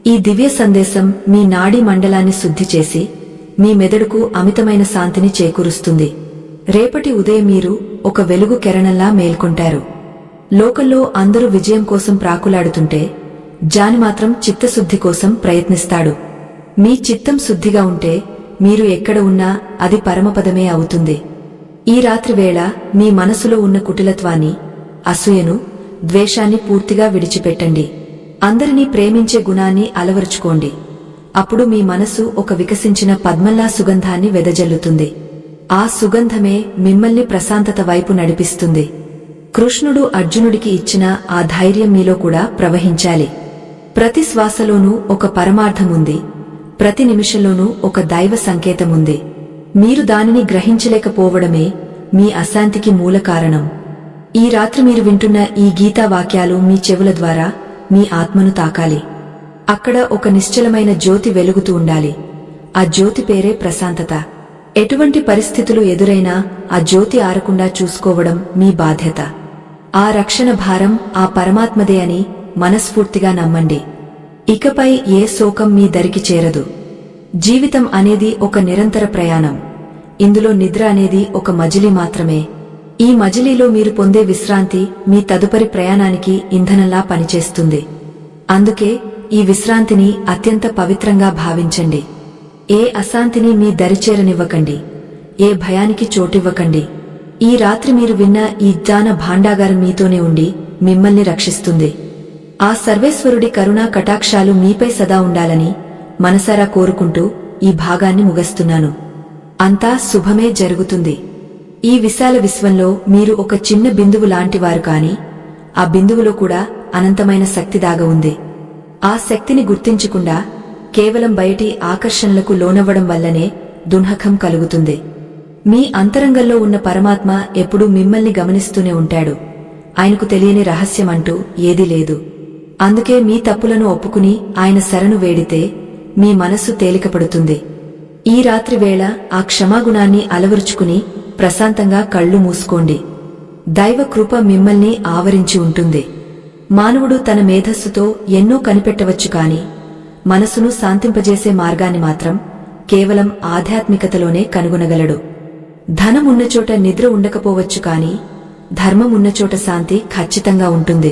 ఈ దివ్య సందేశం మీ నాడీ మండలాన్ని శుద్ధి చేసి మీ మెదడుకు అమితమైన శాంతిని చేకూరుస్తుంది. రేపటి ఉదయం మీరు ఒక వెలుగు కిరణంలా మేల్కొంటారు. లోకంలో అందరూ విజయం కోసం ప్రాకులాడుతుంటే జాని మాత్రం చిత్తశుద్ధి కోసం ప్రయత్నిస్తాడు. మీ చిత్తం శుద్ధిగా ఉంటే మీరు ఎక్కడ ఉన్నా అది పరమపదమే అవుతుంది. ఈ రాత్రి వేళ మీ మనసులో ఉన్న కుటిలత్వాన్ని, అసూయను, ద్వేషాన్ని పూర్తిగా విడిచిపెట్టండి. అందరినీ ప్రేమించే గుణాన్ని అలవరుచుకోండి. అప్పుడు మీ మనసు ఒక వికసించిన పద్మంలా సుగంధాన్ని వెదజల్లుతుంది. ఆ సుగంధమే మిమ్మల్ని ప్రశాంతత వైపు నడిపిస్తుంది. కృష్ణుడు అర్జునుడికి ఇచ్చిన ఆ ధైర్యం మీలో కూడా ప్రవహించాలి. ప్రతి శ్వాసలోనూ ఒక పరమార్థముంది. ప్రతి నిమిషంలోనూ ఒక దైవ సంకేతముంది. మీరు దానిని గ్రహించలేకపోవడమే మీ అశాంతికి మూల కారణం. ఈ రాత్రి మీరు వింటున్న ఈ గీతా వాక్యాలు మీ చెవుల ద్వారా మీ ఆత్మను తాకాలి. అక్కడ ఒక నిశ్చలమైన జ్యోతి వెలుగుతూ ఉండాలి. ఆ జ్యోతి పేరే ప్రశాంతత. ఎటువంటి పరిస్థితులు ఎదురైనా ఆ జ్యోతి ఆరకుండా చూసుకోవడం మీ బాధ్యత. ఆ రక్షణ భారం ఆ పరమాత్మదే అని మనస్ఫూర్తిగా నమ్మండి. ఇకపై ఏ శోకం మీ దరికి చేరదు. జీవితం అనేది ఒక నిరంతర ప్రయాణం. ఇందులో నిద్ర అనేది ఒక మజిలీ మాత్రమే. ఈ మజిలీలో మీరు పొందే విశ్రాంతి మీ తదుపరి ప్రయాణానికి ఇంధనంలా పనిచేస్తుంది. అందుకే ఈ విశ్రాంతిని అత్యంత పవిత్రంగా భావించండి. ఏ అశాంతిని మీ దరిచేరనివ్వకండి. ఏ భయానికి చోటివ్వకండి. ఈ రాత్రి మీరు విన్న ఈ జ్ఞాన భాండాగారం మీతోనే ఉండి మిమ్మల్ని రక్షిస్తుంది. ఆ సర్వేశ్వరుడి కరుణా కటాక్షాలు మీపై సదా ఉండాలని మనసారా కోరుకుంటూ ఈ భాగాన్ని ముగిస్తున్నాను. అంతా శుభమే జరుగుతుంది. ఈ విశాల విశ్వంలో మీరు ఒక చిన్న బిందువు లాంటివారు కాని ఆ బిందువులో కూడా అనంతమైన శక్తి దాగి ఉంది. ఆ శక్తిని గుర్తించకుండా కేవలం బయటి ఆకర్షణలకు లోనవ్వడం వల్లనే దుఃఖం కలుగుతుంది. మీ అంతరంగంలో ఉన్న పరమాత్మ ఎప్పుడూ మిమ్మల్ని గమనిస్తూనే ఉంటాడు. ఆయనకు తెలియని రహస్యమంటూ ఏదీ లేదు. అందుకే మీ తప్పులను ఒప్పుకుని ఆయన శరణు వేడితే మీ మనస్సు తేలికపడుతుంది. ఈ రాత్రి వేళ ఆ క్షమాగుణాన్ని అలవరుచుకుని ప్రశాంతంగా కళ్ళు మూసుకోండి. దైవ కృప మిమ్మల్ని ఆవరించి ఉంటుంది. మానవుడు తన మేధస్సుతో ఎన్నో కనిపెట్టవచ్చు కాని మనసును శాంతింపజేసే మార్గాన్ని మాత్రం కేవలం ఆధ్యాత్మికతలోనే కనుగొనగలడు. ధనం ఉన్నచోట నిద్ర ఉండకపోవచ్చు కాని ధర్మం ఉన్నచోట శాంతి ఖచ్చితంగా ఉంటుంది.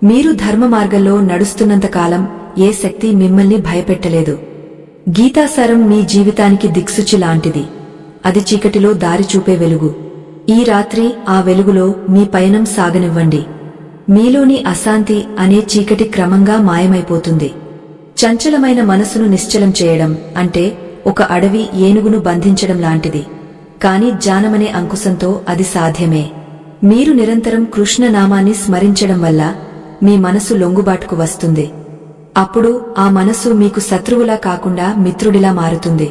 మీరు ధర్మ మార్గంలో నడుస్తున్నంతకాలం ఏ శక్తి మిమ్మల్ని భయపెట్టలేదు. గీతాసారం మీ జీవితానికి దిక్సూచి లాంటిది. అది చీకటిలో దారి చూపే వెలుగు. ఈ రాత్రి ఆ వెలుగులో మీ పయనం సాగనివ్వండి. మీలోని అశాంతి అనే చీకటి క్రమంగా మాయమైపోతుంది. చంచలమైన మనసును నిశ్చలం చేయడం అంటే ఒక అడవి ఏనుగును బంధించడం లాంటిది. కాని జ్ఞానమనే అంకుశంతో అది సాధ్యమే. మీరు నిరంతరం కృష్ణనామాన్ని స్మరించడం వల్ల మీ మనసు లొంగుబాటుకు వస్తుంది. అప్పుడు ఆ మనసు మీకు శత్రువులా కాకుండా మిత్రుడిలా మారుతుంది.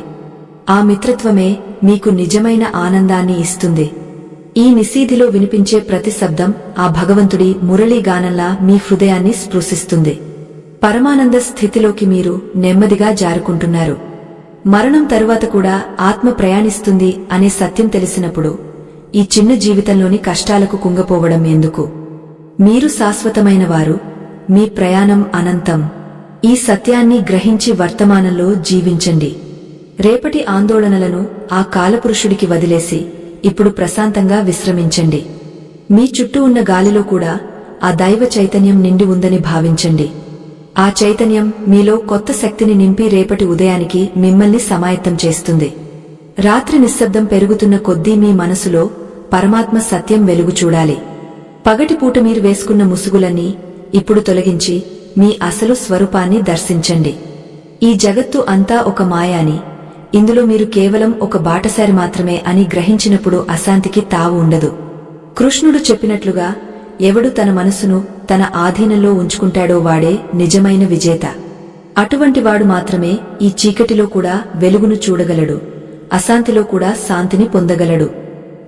ఆ మిత్రత్వమే మీకు నిజమైన ఆనందాన్ని ఇస్తుంది. ఈ నిశీధిలో వినిపించే ప్రతి శబ్దం ఆ భగవంతుడి మురళీగానంలా మీ హృదయాన్ని స్పృశిస్తుంది. పరమానంద స్థితిలోకి మీరు నెమ్మదిగా జారుకుంటున్నారు. మరణం తరువాత కూడా ఆత్మ ప్రయాణిస్తుంది అనే సత్యం తెలిసినప్పుడు ఈ చిన్న జీవితంలోని కష్టాలకు కుంగపోవడం ఎందుకు? మీరు శాశ్వతమైన వారు. మీ ప్రయాణం అనంతం. ఈ సత్యాన్ని గ్రహించి వర్తమానంలో జీవించండి. రేపటి ఆందోళనలను ఆ కాలపురుషుడికి వదిలేసి ఇప్పుడు ప్రశాంతంగా విశ్రమించండి. మీ చుట్టూ ఉన్న గాలిలో కూడా ఆ దైవ చైతన్యం నిండి ఉందని భావించండి. ఆ చైతన్యం మీలో కొత్త శక్తిని నింపి రేపటి ఉదయానికి మిమ్మల్ని సమాయత్తం చేస్తుంది. రాత్రి నిశ్శబ్దం పెరుగుతున్న కొద్దీ మీ మనసులో పరమాత్మ సత్యం వెలుగు చూడాలి. పగటిపూట మీరు వేసుకున్న ముసుగులన్నీ ఇప్పుడు తొలగించి మీ అసలు స్వరూపాన్ని దర్శించండి. ఈ జగత్తు అంతా ఒక మాయాని, ఇందులో మీరు కేవలం ఒక బాటసారి మాత్రమే అని గ్రహించినప్పుడు అశాంతికి తావు ఉండదు. కృష్ణుడు చెప్పినట్లుగా ఎవడు తన మనసును తన ఆధీనంలో ఉంచుకుంటాడో వాడే నిజమైన విజేత. అటువంటివాడు మాత్రమే ఈ చీకటిలో కూడా వెలుగును చూడగలడు, అశాంతిలో కూడా శాంతిని పొందగలడు.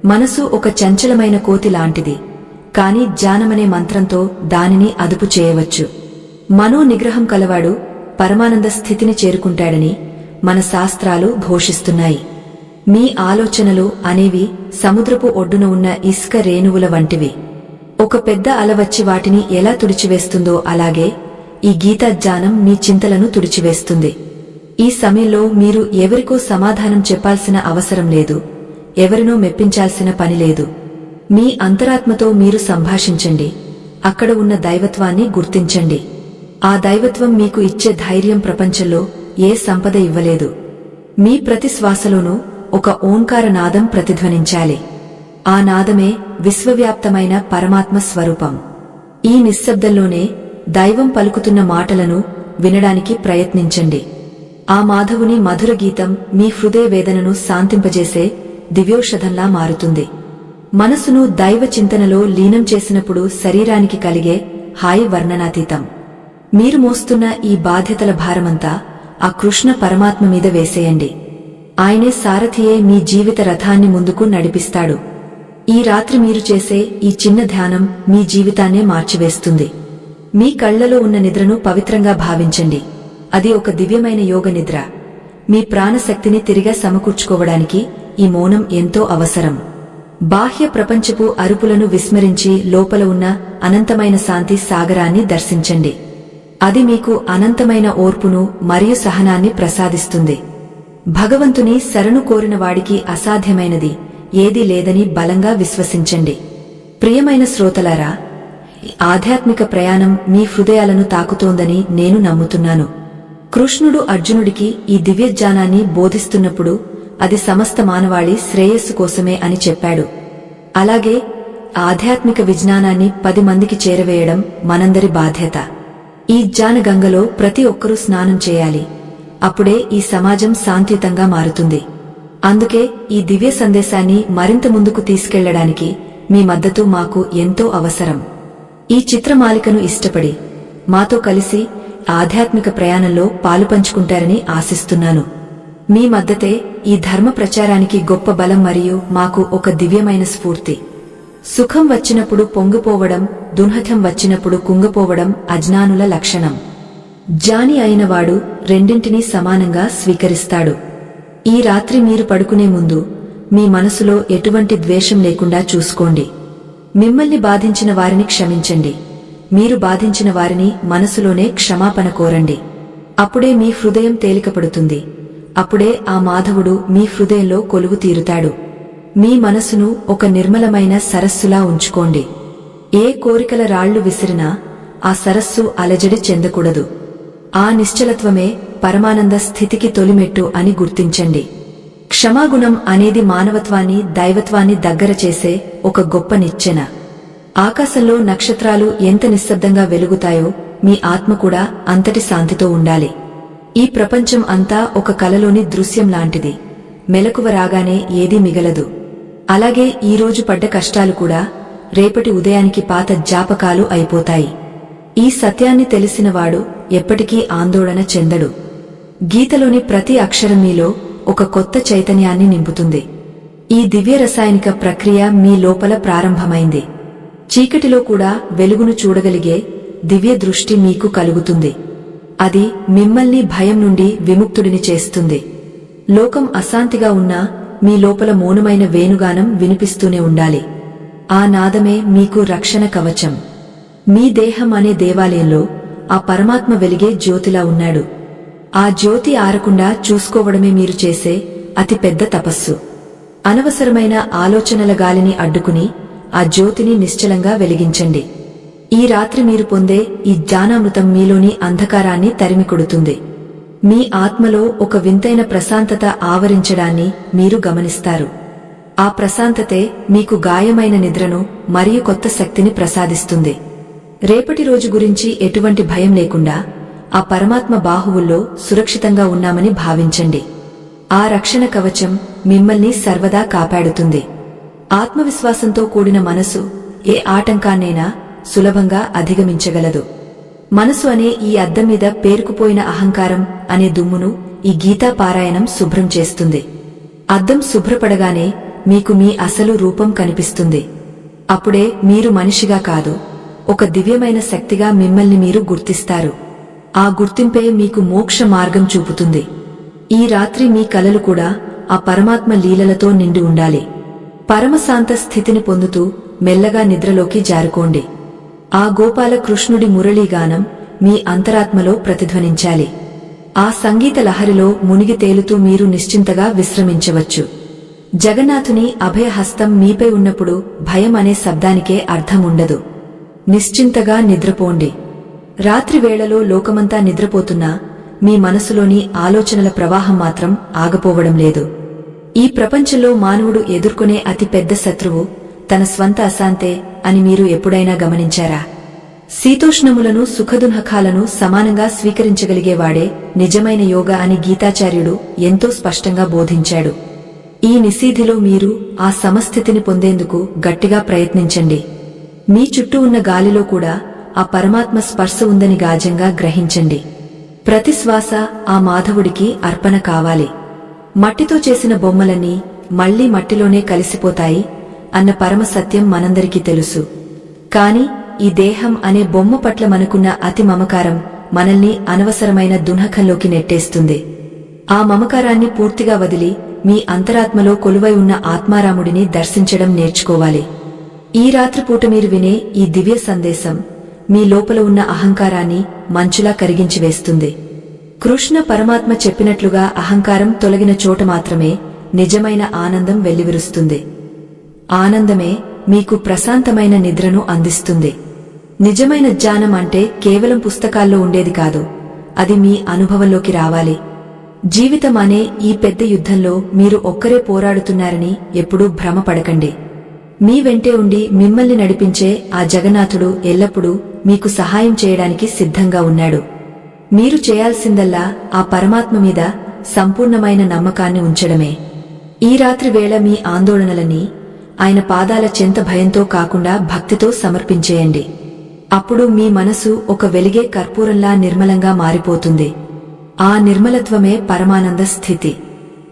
మనసు ఒక చంచలమైన కోతి లాంటిది. కాని జ్ఞానమనే మంత్రంతో దానిని అదుపు చేయవచ్చు. మనో నిగ్రహం కలవాడు పరమానంద స్థితిని చేరుకుంటాడని మన శాస్త్రాలు ఘోషిస్తున్నాయి. మీ ఆలోచనలు అనేవి సముద్రపు ఒడ్డున ఉన్న ఇసుక రేణువుల వంటివి. ఒక పెద్ద అల వచ్చి వాటిని ఎలా తుడిచివేస్తుందో అలాగే ఈ గీతా జ్ఞానం మీ చింతలను తుడిచివేస్తుంది. ఈ సమయంలో మీరు ఎవరికో సమాధానం చెప్పాల్సిన అవసరం లేదు, ఎవరినో మెప్పించాల్సిన పని లేదు. మీ అంతరాత్మతో మీరు సంభాషించండి. అక్కడ ఉన్న దైవత్వాన్ని గుర్తించండి. ఆ దైవత్వం మీకు ఇచ్చే ధైర్యం ప్రపంచంలో ఏ సంపద ఇవ్వలేదు. మీ ప్రతి శ్వాసలోనూ ఒక ఓంకార నాదం ప్రతిధ్వనించాలి. ఆ నాదమే విశ్వవ్యాప్తమైన పరమాత్మ స్వరూపం. ఈ నిశ్శబ్దంలోనే దైవం పలుకుతున్న మాటలను వినడానికి ప్రయత్నించండి. ఆ మాధవుని మధుర గీతం మీ హృదయ వేదనను శాంతింపజేసే దివ్యోషధంలా మారుతుంది. మనసును దైవ చింతనలో లీనం చేసినప్పుడు శరీరానికి కలిగే హాయి వర్ణనాతీతం. మీరు మోస్తున్న ఈ బాధ్యతల భారమంతా ఆ కృష్ణ పరమాత్మ మీద వేసేయండి. ఆయనే సారథియే మీ జీవిత రథాన్ని ముందుకు నడిపిస్తాడు. ఈ రాత్రి మీరు చేసే ఈ చిన్న ధ్యానం మీ జీవితాన్నే మార్చివేస్తుంది. మీ కళ్లలో ఉన్న నిద్రను పవిత్రంగా భావించండి. అది ఒక దివ్యమైన యోగ నిద్ర. మీ ప్రాణశక్తిని తిరిగా సమకూర్చుకోవడానికి ఈ మౌనం ఎంతో అవసరం. బాహ్య ప్రపంచపు అరుపులను విస్మరించి లోపల ఉన్న అనంతమైన శాంతి సాగరాన్ని దర్శించండి. అది మీకు అనంతమైన ఓర్పును మరియు సహనాన్ని ప్రసాదిస్తుంది. భగవంతుని శరణు కోరిన వాడికి అసాధ్యమైనది ఏదీ లేదని బలంగా విశ్వసించండి. ప్రియమైన శ్రోతలారా, ఆధ్యాత్మిక ప్రయాణం మీ హృదయాలను తాకుతోందని నేను నమ్ముతున్నాను. కృష్ణుడు అర్జునుడికి ఈ దివ్యజ్ఞానాన్ని బోధిస్తున్నప్పుడు అది సమస్త మానవాళి శ్రేయస్సు కోసమే అని చెప్పాడు. అలాగే ఆధ్యాత్మిక విజ్ఞానాన్ని 10 మందికి చేరవేయడం మనందరి బాధ్యత. ఈ జ్ఞానగంగలో ప్రతి ఒక్కరూ స్నానం చేయాలి. అప్పుడే ఈ సమాజం శాంతియుతంగా మారుతుంది. అందుకే ఈ దివ్య సందేశాన్ని మరింత ముందుకు తీసుకెళ్లడానికి మీ మద్దతు మాకు ఎంతో అవసరం. ఈ చిత్రమాలికను ఇష్టపడి మాతో కలిసి ఆధ్యాత్మిక ప్రయాణంలో పాలుపంచుకుంటారని ఆశిస్తున్నాను. మీ మద్దతే ఈ ధర్మ ప్రచారానికి గొప్ప బలం మరియు మాకు ఒక దివ్యమైన స్ఫూర్తి. సుఖం వచ్చినప్పుడు పొంగిపోవడం, దుర్హతం వచ్చినప్పుడు కుంగిపోవడం అజ్ఞానుల లక్షణం. జ్ఞాని అయినవాడు రెండింటినీ సమానంగా స్వీకరిస్తాడు. ఈ రాత్రి మీరు పడుకునే ముందు మీ మనసులో ఎటువంటి ద్వేషం లేకుండా చూసుకోండి. మిమ్మల్ని బాధించిన వారిని క్షమించండి. మీరు బాధించిన వారిని మనసులోనే క్షమాపణ కోరండి. అప్పుడే మీ హృదయం తేలికపడుతుంది. అప్పుడే ఆ మాధవుడు మీ హృదయంలో కొలువు తీరుతాడు. మీ మనసును ఒక నిర్మలమైన సరస్సులా ఉంచుకోండి. ఏ కోరికల రాళ్లు విసిరినా ఆ సరస్సు అలజడి చెందకూడదు. ఆ నిశ్చలత్వమే పరమానంద స్థితికి తొలిమెట్టు అని గుర్తించండి. క్షమాగుణం అనేది మానవత్వాన్ని, దైవత్వాన్ని దగ్గర చేసే ఒక గొప్ప నిచ్చెన. ఆకాశంలో నక్షత్రాలు ఎంత నిశ్శబ్దంగా వెలుగుతాయో మీ ఆత్మ కూడా అంతటి శాంతితో ఉండాలి. ఈ ప్రపంచం అంతా ఒక కలలోని దృశ్యం లాంటిది. మెలకువ రాగానే ఏదీ మిగలదు. అలాగే ఈరోజు పడ్డ కష్టాలు కూడా రేపటి ఉదయానికి పాత జ్ఞాపకాలు అయిపోతాయి. ఈ సత్యాన్ని తెలిసినవాడు ఎప్పటికీ ఆందోళన చెందడు. గీతలోని ప్రతి అక్షరం మీలో ఒక కొత్త చైతన్యాన్ని నింపుతుంది. ఈ దివ్య రసాయనిక ప్రక్రియ మీ లోపల ప్రారంభమైంది. చీకటిలో కూడా వెలుగును చూడగలిగే దివ్య దృష్టి మీకు కలుగుతుంది. అది మిమ్మల్ని భయం నుండి విముక్తుడిని చేస్తుంది. లోకం అశాంతిగా ఉన్నా మీ లోపల మౌనమైన వేణుగానం వినిపిస్తూనే ఉండాలి. ఆ నాదమే మీకు రక్షణ కవచం. మీ దేహం అనే దేవాలయంలో ఆ పరమాత్మ వెలిగే జ్యోతిలా ఉన్నాడు. ఆ జ్యోతి ఆరకుండా చూసుకోవడమే మీరు చేసే అతి పెద్ద తపస్సు. అనవసరమైన ఆలోచనల గాలిని అడ్డుకుని ఆ జ్యోతిని నిశ్చలంగా వెలిగించండి. ఈ రాత్రి మీరు పొందే ఈ జ్ఞానామృతం మీలోని అంధకారాన్ని తరిమికొడుతుంది. మీ ఆత్మలో ఒక వింతైన ప్రశాంతత ఆవరించడాన్ని మీరు గమనిస్తారు. ఆ ప్రశాంతతే మీకు గాయమైన నిద్రను మరియు కొత్త శక్తిని ప్రసాదిస్తుంది. రేపటి రోజు గురించి ఎటువంటి భయం లేకుండా ఆ పరమాత్మ బాహువుల్లో సురక్షితంగా ఉన్నామని భావించండి. ఆ రక్షణ కవచం మిమ్మల్ని సర్వదా కాపాడుతుంది. ఆత్మవిశ్వాసంతో కూడిన మనసు ఏ ఆటంకాన్నైనా సులభంగా అధిగమించగలదు. మనసు అనే ఈ అద్దం మీద పేరుకుపోయిన అహంకారం అనే దుమ్మును ఈ గీతా పారాయణం శుభ్రం చేస్తుంది. అద్దం శుభ్రపడగానే మీకు మీ అసలు రూపం కనిపిస్తుంది. అప్పుడే మీరు మనిషిగా కాదు, ఒక దివ్యమైన శక్తిగా మిమ్మల్ని మీరు గుర్తిస్తారు. ఆ గుర్తింపే మీకు మోక్ష మార్గం చూపుతుంది. ఈ రాత్రి మీ కలలు కూడా ఆ పరమాత్మ లీలలతో నిండి ఉండాలి. పరమశాంత స్థితిని పొందుతూ మెల్లగా నిద్రలోకి జారుకోండి. ఆ గోపాల కృష్ణుడి మురళీగానం మీ అంతరాత్మలో ప్రతిధ్వనించాలి. ఆ సంగీత లహరిలో మునిగి తేలుతూ మీరు నిశ్చింతగా విశ్రమించవచ్చు. జగన్నాథుని అభయహస్తం మీపై ఉన్నప్పుడు భయం అనే శబ్దానికే అర్థం ఉండదు. నిశ్చింతగా నిద్రపోండి. రాత్రి వేళలో లోకమంతా నిద్రపోతున్నా మీ మనసులోని ఆలోచనల ప్రవాహం మాత్రం ఆగపోవడం లేదు. ఈ ప్రపంచంలో మానవుడు ఎదుర్కొనే అతి పెద్ద శత్రువు తన స్వంత అశాంతే అని మీరు ఎప్పుడైనా గమనించారా? శీతోష్ణములను, సుఖదుఃఖాలను సమానంగా స్వీకరించగలిగేవాడే నిజమైన యోగా అని గీతాచార్యుడు ఎంతో స్పష్టంగా బోధించాడు. ఈ నిశీధిలో మీరు ఆ సమస్థితిని పొందేందుకు గట్టిగా ప్రయత్నించండి. మీ చుట్టూ ఉన్న గాలిలో కూడా ఆ పరమాత్మ స్పర్శ ఉందని గాఢంగా గ్రహించండి. ప్రతి శ్వాస ఆ మాధవుడికి అర్పణ కావాలి. మట్టితో చేసిన బొమ్మలన్నీ మళ్లీ మట్టిలోనే కలిసిపోతాయి అన్న పరమ సత్యం మనందరికీ తెలుసు. కాని ఈ దేహం అనే బొమ్మ పట్ల మనకున్న అతి మమకారం మనల్ని అనవసరమైన దుఃఖంలోకి నెట్టేస్తుంది. ఆ మమకారాన్ని పూర్తిగా వదిలి మీ అంతరాత్మలో కొలువై ఉన్న ఆత్మారాముడిని దర్శించడం నేర్చుకోవాలి. ఈ రాత్రిపూట మీరు వినే ఈ దివ్య సందేశం మీ లోపల ఉన్న అహంకారాన్ని మంచులా కరిగించివేస్తుంది. కృష్ణ పరమాత్మ చెప్పినట్లుగా అహంకారం తొలగిన చోట మాత్రమే నిజమైన ఆనందం వెల్లివిరుస్తుంది. ఆనందమే మీకు ప్రశాంతమైన నిద్రను అందిస్తుంది. నిజమైన జ్ఞానం అంటే కేవలం పుస్తకాల్లో ఉండేది కాదు, అది మీ అనుభవంలోకి రావాలి. జీవితం అనే ఈ పెద్ద యుద్ధంలో మీరు ఒక్కరే పోరాడుతున్నారని ఎప్పుడూ భ్రమపడకండి. మీ వెంటే ఉండి మిమ్మల్ని నడిపించే ఆ జగన్నాథుడు ఎల్లప్పుడూ మీకు సహాయం చేయడానికి సిద్ధంగా ఉన్నాడు. మీరు చేయాల్సిందల్లా ఆ పరమాత్మ మీద సంపూర్ణమైన నమ్మకాన్ని ఉంచడమే. ఈ రాత్రి వేళ మీ ఆందోళనలని ఆయన పాదాల చెంత భయంతో కాకుండా భక్తితో సమర్పించేయండి. అప్పుడు మీ మనసు ఒక వెలిగే కర్పూరంలా నిర్మలంగా మారిపోతుంది. ఆ నిర్మలత్వమే పరమానంద స్థితి.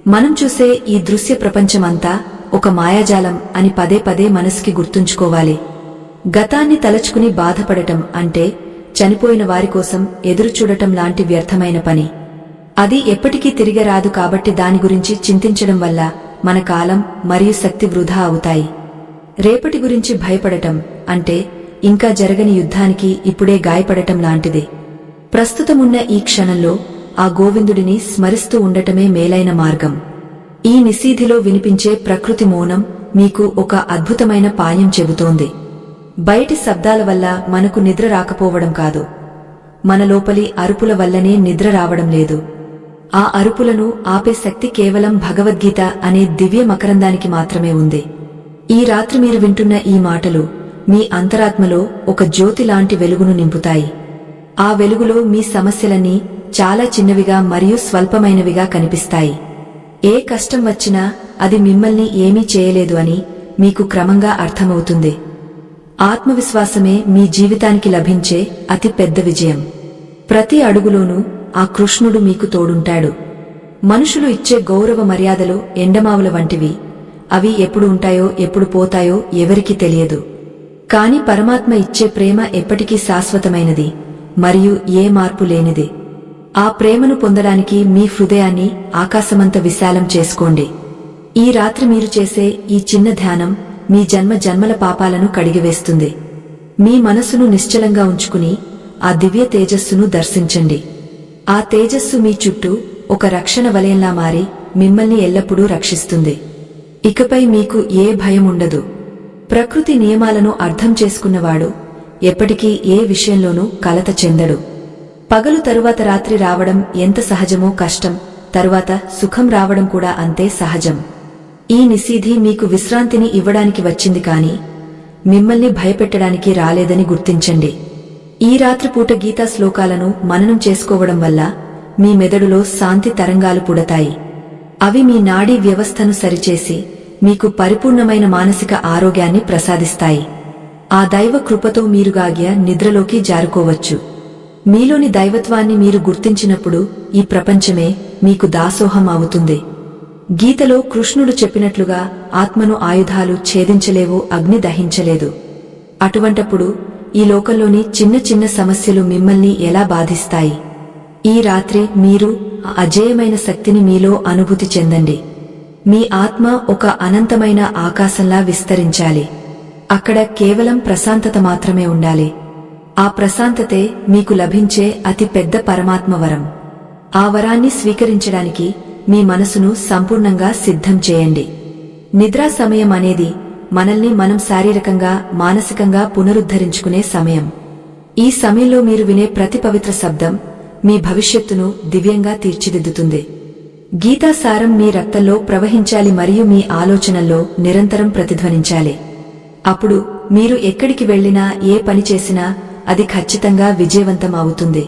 మనం చూసే ఈ దృశ్య ప్రపంచమంతా ఒక మాయాజాలం అని పదే పదే మనసుకి గుర్తుంచుకోవాలి. గతాన్ని తలచుకుని బాధపడటం అంటే చనిపోయిన వారికోసం ఎదురుచూడటం లాంటి వ్యర్థమైన పని. అది ఎప్పటికీ తిరిగి రాదు. కాబట్టి దాని గురించి చింతించడం వల్ల మన కాలం మరియు శక్తి వృధా అవుతాయి. రేపటి గురించి భయపడటం అంటే ఇంకా జరగని యుద్ధానికి ఇప్పుడే గాయపడటం లాంటిది. ప్రస్తుతమున్న ఈ క్షణంలో ఆ గోవిందుడిని స్మరిస్తూ ఉండటమే మేలైన మార్గం. ఈ నిశీధిలో వినిపించే ప్రకృతి మౌనం మీకు ఒక అద్భుతమైన పాయం చెబుతోంది. బయటి శబ్దాల వల్ల మనకు నిద్ర రాకపోవడం కాదు, మన లోపలి అరుపుల వల్లనే నిద్ర రావడం లేదు. ఆ అరుపులను ఆపే శక్తి కేవలం భగవద్గీత అనే దివ్య మకరందానికి మాత్రమే ఉంది. ఈ రాత్రి మీరు వింటున్న ఈ మాటలు మీ అంతరాత్మలో ఒక జ్యోతి లాంటి వెలుగును నింపుతాయి. ఆ వెలుగులో మీ సమస్యలన్నీ చాలా చిన్నవిగా మరియు స్వల్పమైనవిగా కనిపిస్తాయి. ఏ కష్టం వచ్చినా అది మిమ్మల్ని ఏమీ చేయలేదు అని మీకు క్రమంగా అర్థమవుతుంది. ఆత్మవిశ్వాసమే మీ జీవితానికి లభించే అతి పెద్ద విజయం. ప్రతి అడుగులోనూ ఆ కృష్ణుడు మీకు తోడుంటాడు. మనుషులు ఇచ్చే గౌరవ మర్యాదలు ఎండమావుల వంటివి. అవి ఎప్పుడు ఉంటాయో ఎప్పుడు పోతాయో ఎవరికీ తెలియదు. కాని పరమాత్మ ఇచ్చే ప్రేమ ఎప్పటికీ శాశ్వతమైనది మరియు ఏ మార్పు లేనిది. ఆ ప్రేమను పొందడానికి మీ హృదయాన్ని ఆకాశమంత విశాలం చేసుకోండి. ఈ రాత్రి మీరు చేసే ఈ చిన్న ధ్యానం మీ జన్మ జన్మల పాపాలను కడిగివేస్తుంది. మీ మనసును నిశ్చలంగా ఉంచుకుని ఆ దివ్య తేజస్సును దర్శించండి. ఆ తేజస్సు మీ చుట్టూ ఒక రక్షణ వలయంలా మారి మిమ్మల్ని ఎల్లప్పుడూ రక్షిస్తుంది. ఇకపై మీకు ఏ భయం ఉండదు. ప్రకృతి నియమాలను అర్థం చేసుకున్నవాడు ఎప్పటికీ ఏ విషయంలోనూ కలత చెందడు. పగలు తరువాత రాత్రి రావడం ఎంత సహజమో కష్టం తరువాత సుఖం రావడం కూడా అంతే సహజం. ఈ నిశీధి మీకు విశ్రాంతిని ఇవ్వడానికి వచ్చింది కాని మిమ్మల్ని భయపెట్టడానికి రాలేదని గుర్తించండి. ఈ రాత్రిపూట గీతా శ్లోకాలను మననం చేసుకోవడం వల్ల మీ మెదడులో శాంతి తరంగాలు పుడతాయి. అవి మీ నాడీ వ్యవస్థను సరిచేసి మీకు పరిపూర్ణమైన మానసిక ఆరోగ్యాన్ని ప్రసాదిస్తాయి. ఆ దైవ కృపతో మీరుగాగ్య నిద్రలోకి జారుకోవచ్చు. మీలోని దైవత్వాన్ని మీరు గుర్తించినప్పుడు ఈ ప్రపంచమే మీకు దాసోహం అవుతుంది. గీతలో కృష్ణుడు చెప్పినట్లుగా ఆత్మను ఆయుధాలు ఛేదించలేవు, అగ్ని దహించలేదు. అటువంటప్పుడు ఈ లోకంలోని చిన్న చిన్న సమస్యలు మిమ్మల్ని ఎలా బాధిస్తాయి? ఈ రాత్రి మీరు ఆ అజేయమైన శక్తిని మీలో అనుభూతి చెందండి. మీ ఆత్మ ఒక అనంతమైన ఆకాశంలా విస్తరించాలి. అక్కడ కేవలం ప్రశాంతత మాత్రమే ఉండాలి. ఆ ప్రశాంతతే మీకు లభించే అతి పెద్ద పరమాత్మ వరం. ఆ వరాన్ని స్వీకరించడానికి మీ మనసును సంపూర్ణంగా సిద్ధం చేయండి. నిద్రా సమయం అనేది మనల్ని మనం శారీరకంగా మానసికంగా పునరుద్ధరించుకునే సమయం. ఈ సమయంలో మీరు వినే ప్రతి పవిత్ర శబ్దం మీ భవిష్యత్తును దివ్యంగా తీర్చిదిద్దుతుంది. గీతాసారం మీ రక్తంలో ప్రవహించాలి మరియు మీ ఆలోచనల్లో నిరంతరం ప్రతిధ్వనించాలి. అప్పుడు మీరు ఎక్కడికి వెళ్లినా ఏ పని చేసినా అది ఖచ్చితంగా విజయవంతం అవుతుంది.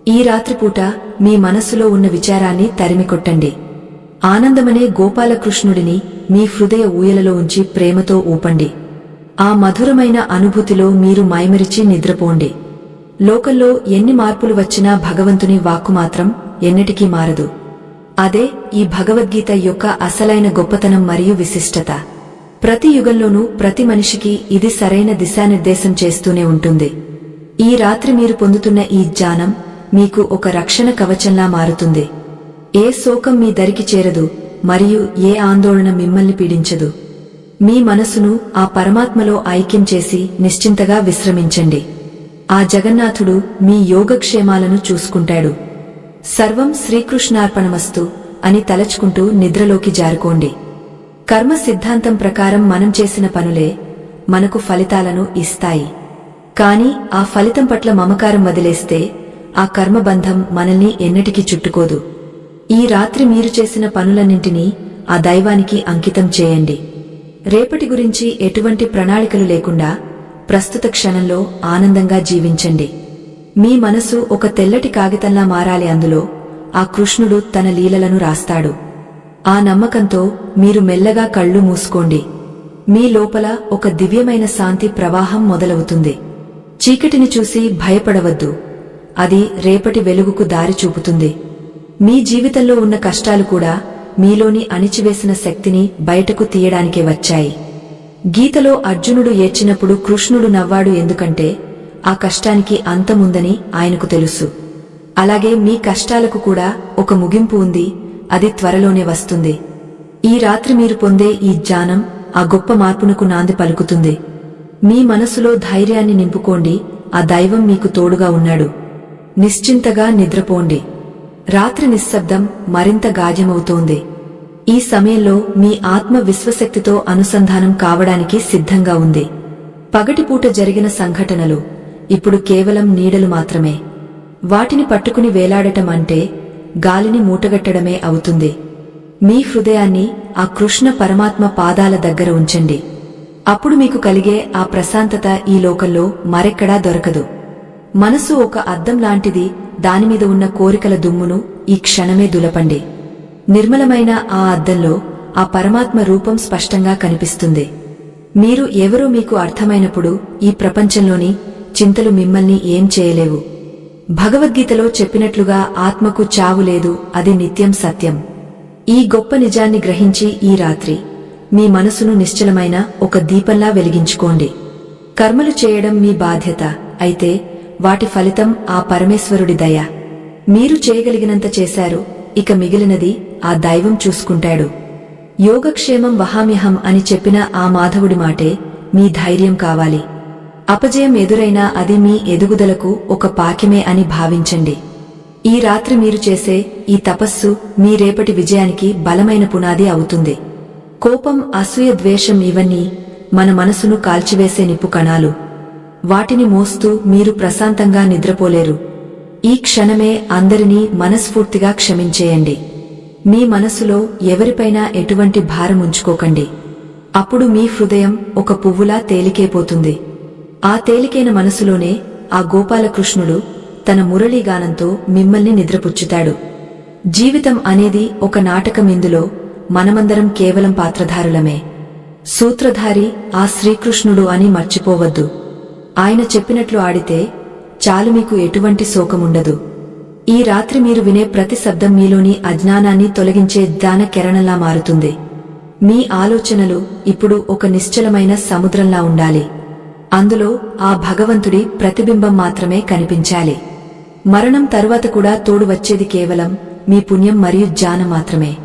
ఈ రాత్రిపూట మీ మనస్సులో ఉన్న విచారాన్ని తరిమికొట్టండి. ఆనందమనే గోపాలకృష్ణుడిని మీ హృదయ ఊయలలో ఉంచి ప్రేమతో ఊపండి. ఆ మధురమైన అనుభూతిలో మీరు మైమరిచి నిద్రపోండి. లోకంలో ఎన్ని మార్పులు వచ్చినా భగవంతుని వాక్కు మాత్రం ఎన్నటికీ మారదు. అదే ఈ భగవద్గీత యొక్క అసలైన గొప్పతనం మరియు విశిష్టత. ప్రతి యుగంలోనూ ప్రతి మనిషికి ఇది సరైన దిశానిర్దేశం చేస్తూనే ఉంటుంది. ఈ రాత్రి మీరు పొందుతున్న ఈ జ్ఞానం మీకు ఒక రక్షణ కవచంలా మారుతుంది. ఏ శోకం మీ దరికి చేరదు మరియు ఏ ఆందోళన మిమ్మల్ని పీడించదు. మీ మనసును ఆ పరమాత్మలో ఐక్యం చేసి నిశ్చింతగా విశ్రమించండి. ఆ జగన్నాథుడు మీ యోగక్షేమాలను చూసుకుంటాడు. సర్వం శ్రీకృష్ణార్పణమస్తు అని తలచుకుంటూ నిద్రలోకి జారుకోండి. కర్మ సిద్ధాంతం ప్రకారం మనం చేసిన పనులే మనకు ఫలితాలను ఇస్తాయి. కాని ఆ ఫలితం పట్ల మమకారం వదిలేస్తే ఆ కర్మబంధం మనల్ని ఎన్నటికీ చుట్టుకోదు. ఈ రాత్రి మీరు చేసిన పనులన్నింటినీ ఆ దైవానికి అంకితం చేయండి. రేపటి గురించి ఎటువంటి ప్రణాళికలు లేకుండా ప్రస్తుత క్షణంలో ఆనందంగా జీవించండి. మీ మనసు ఒక తెల్లటి కాగితంలా మారాలి. అందులో ఆ కృష్ణుడు తన లీలలను రాస్తాడు. ఆ నమ్మకంతో మీరు మెల్లగా కళ్ళు మూసుకోండి. మీ లోపల ఒక దివ్యమైన శాంతి ప్రవాహం మొదలవుతుంది. చీకటిని చూసి భయపడవద్దు. అది రేపటి వెలుగుకు దారి చూపుతుంది. మీ జీవితంలో ఉన్న కష్టాలు కూడా మీలోని అణిచివేసిన శక్తిని బయటకు తీయడానికే వచ్చాయి. గీతలో అర్జునుడు ఏడ్చినప్పుడు కృష్ణుడు నవ్వాడు. ఎందుకంటే ఆ కష్టానికి అంతముందని ఆయనకు తెలుసు. అలాగే మీ కష్టాలకు కూడా ఒక ముగింపు ఉంది. అది త్వరలోనే వస్తుంది. ఈ రాత్రి మీరు పొందే ఈ జ్ఞానం ఆ గొప్ప మార్పునకు నాంది పలుకుతుంది. మీ మనసులో ధైర్యాన్ని నింపుకోండి. ఆ దైవం మీకు తోడుగా ఉన్నాడు. నిశ్చింతగా నిద్రపోండి. రాత్రి నిశ్శబ్దం మరింత గాఢమవుతోంది. ఈ సమయంలో మీ ఆత్మ విశ్వశక్తితో అనుసంధానం కావడానికి సిద్ధంగా ఉంది. పగటిపూట జరిగిన సంఘటనలు ఇప్పుడు కేవలం నీడలు మాత్రమే. వాటిని పట్టుకుని వేలాడటం అంటే గాలిని మూటగట్టడమే అవుతుంది. మీ హృదయాన్ని ఆ కృష్ణ పరమాత్మ పాదాల దగ్గర ఉంచండి. అప్పుడు మీకు కలిగే ఆ ప్రశాంతత ఈ లోకంలో మరెక్కడా దొరకదు. మనసు ఒక అద్దం లాంటిది. దానిమీద ఉన్న కోరికల దుమ్మును ఈ క్షణమే దులపండి. నిర్మలమైన ఆ అద్దంలో ఆ పరమాత్మ రూపం స్పష్టంగా కనిపిస్తుంది. మీరు ఎవరో మీకు అర్థమైనప్పుడు ఈ ప్రపంచంలోని చింతలు మిమ్మల్ని ఏం చేయలేవు. భగవద్గీతలో చెప్పినట్లుగా ఆత్మకు చావు లేదు. అది నిత్యం సత్యం. ఈ గొప్ప నిజాన్ని గ్రహించి ఈ రాత్రి మీ మనసును నిశ్చలమైన ఒక దీపంలా వెలిగించుకోండి. కర్మలు చేయడం మీ బాధ్యత అయితే వాటి ఫలితం ఆ పరమేశ్వరుడి దయ. మీరు చేయగలిగినంత చేశారు. ఇక మిగిలినది ఆ దైవం చూసుకుంటాడు. యోగక్షేమం వహామ్యహం అని చెప్పిన ఆ మాధవుడి మాటే మీ ధైర్యం కావాలి. అపజయం ఎదురైనా అది మీ ఎదుగుదలకు ఒక పాకిమే అని భావించండి. ఈ రాత్రి మీరు చేసే ఈ తపస్సు మీ రేపటి విజయానికి బలమైన పునాది అవుతుంది. కోపం, అసూయ, ద్వేషం ఇవన్నీ మన మనసును కాల్చివేసే నిప్పు కణాలు. వాటిని మోస్తూ మీరు ప్రశాంతంగా నిద్రపోలేరు. ఈ క్షణమే అందరినీ మనస్ఫూర్తిగా క్షమించేయండి. మీ మనసులో ఎవరిపైనా ఎటువంటి భారం ఉంచుకోకండి. అప్పుడు మీ హృదయం ఒక పువ్వులా తేలికైపోతుంది. ఆ తేలికైన మనసులోనే ఆ గోపాలకృష్ణుడు తన మురళీగానంతో మిమ్మల్ని నిద్రపుచ్చుతాడు. జీవితం అనేది ఒక నాటకం. ఇందులో మనమందరం కేవలం పాత్రధారులమే. సూత్రధారి ఆ శ్రీకృష్ణుడు అని మర్చిపోవద్దు. ఆయన చెప్పినట్లు ఆడితే చాలు, మీకు ఎటువంటి శోకముండదు. ఈ రాత్రి మీరు వినే ప్రతి శబ్దం మీలోని అజ్ఞానాన్ని తొలగించే జ్ఞాన కిరణంలా మారుతుంది. మీ ఆలోచనలు ఇప్పుడు ఒక నిశ్చలమైన సముద్రంలా ఉండాలి. అందులో ఆ భగవంతుడి ప్రతిబింబం మాత్రమే కనిపించాలి. మరణం తరువాత కూడా తోడు వచ్చేది కేవలం మీ పుణ్యం మరియు జ్ఞానం మాత్రమే.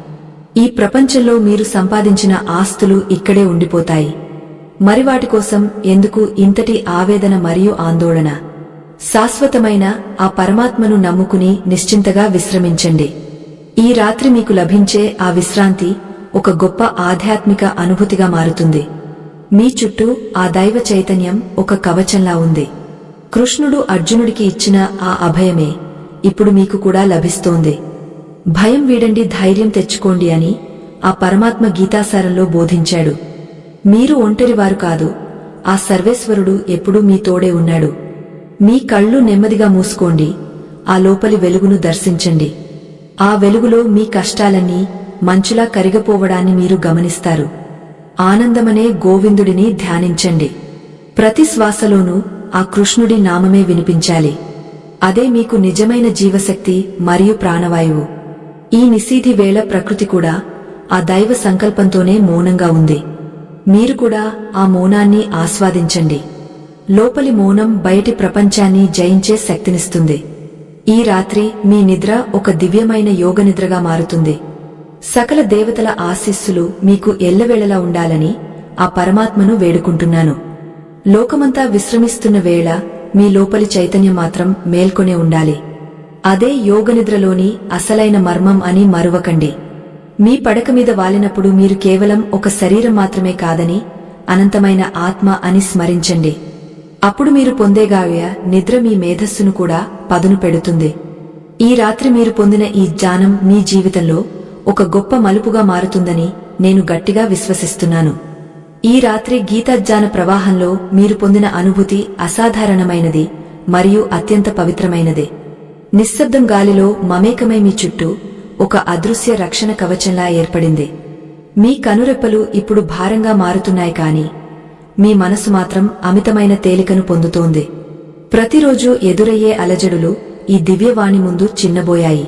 ఈ ప్రపంచంలో మీరు సంపాదించిన ఆస్తులు ఇక్కడే ఉండిపోతాయి. మరి వాటి కోసం ఎందుకు ఇంతటి ఆవేదన మరియు ఆందోళన? శాశ్వతమైన ఆ పరమాత్మను నమ్ముకుని నిశ్చింతగా విశ్రమించండి. ఈ రాత్రి మీకు లభించే ఆ విశ్రాంతి ఒక గొప్ప ఆధ్యాత్మిక అనుభూతిగా మారుతుంది. మీ చుట్టూ ఆ దైవ చైతన్యం ఒక కవచంలా ఉంది. కృష్ణుడు అర్జునుడికి ఇచ్చిన ఆ అభయమే ఇప్పుడు మీకు కూడా లభిస్తోంది. భయం వీడండి, ధైర్యం తెచ్చుకోండి అని ఆ పరమాత్మ గీతాసారంలో బోధించాడు. మీరు ఒంటరివారు కాదు. ఆ సర్వేశ్వరుడు ఎప్పుడూ మీ తోడే ఉన్నాడు. మీ కళ్ళు నెమ్మదిగా మూసుకోండి. ఆ లోపలి వెలుగును దర్శించండి. ఆ వెలుగులో మీ కష్టాలన్నీ మంచులా కరిగిపోవడాన్ని మీరు గమనిస్తారు. ఆనందమనే గోవిందుడిని ధ్యానించండి. ప్రతి శ్వాసలోనూ ఆ కృష్ణుడి నామమే వినిపించాలి. అదే మీకు నిజమైన జీవశక్తి మరియు ప్రాణవాయువు. ఈ నిశీధి వేళ ప్రకృతి కూడా ఆ దైవ సంకల్పంతోనే మౌనంగా ఉంది. మీరు కూడా ఆ మౌనాన్ని ఆస్వాదించండి. లోపలి మౌనం బయటి ప్రపంచాన్ని జయించే శక్తినిస్తుంది. ఈ రాత్రి మీ నిద్ర ఒక దివ్యమైన యోగనిద్రగా మారుతుంది. సకల దేవతల ఆశీస్సులు మీకు ఎల్లవేళలా ఉండాలని ఆ పరమాత్మను వేడుకుంటున్నాను. లోకమంతా విశ్రమిస్తున్న వేళ మీ లోపలి చైతన్యం మాత్రం మేల్కొనే ఉండాలి. అదే యోగనిద్రలోని అసలైన మర్మం అని మరువకండి. మీ పడక మీద వాలినప్పుడు మీరు కేవలం ఒక శరీరం మాత్రమే కాదని, అనంతమైన ఆత్మ అని స్మరించండి. అప్పుడు మీరు పొందేగాయ నిద్ర మీ మేధస్సును కూడా పదును పెడుతుంది. ఈ రాత్రి మీరు పొందిన ఈ జ్ఞానం మీ జీవితంలో ఒక గొప్ప మలుపుగా మారుతుందని నేను గట్టిగా విశ్వసిస్తున్నాను. ఈ రాత్రి గీతాజ్ఞాన ప్రవాహంలో మీరు పొందిన అనుభూతి అసాధారణమైనది మరియు అత్యంత పవిత్రమైనదే. నిశ్శబ్దం గాలిలో మమేకమై మీ చుట్టూ ఒక అదృశ్య రక్షణ కవచంలా ఏర్పడింది. మీ కనురెప్పలు ఇప్పుడు భారంగా మారుతున్నాయి, కాని మీ మనసు మాత్రం అమితమైన తేలికను పొందుతోంది. ప్రతిరోజు ఎదురయ్యే అలజడులు ఈ దివ్యవాణి ముందు చిన్నబోయాయి.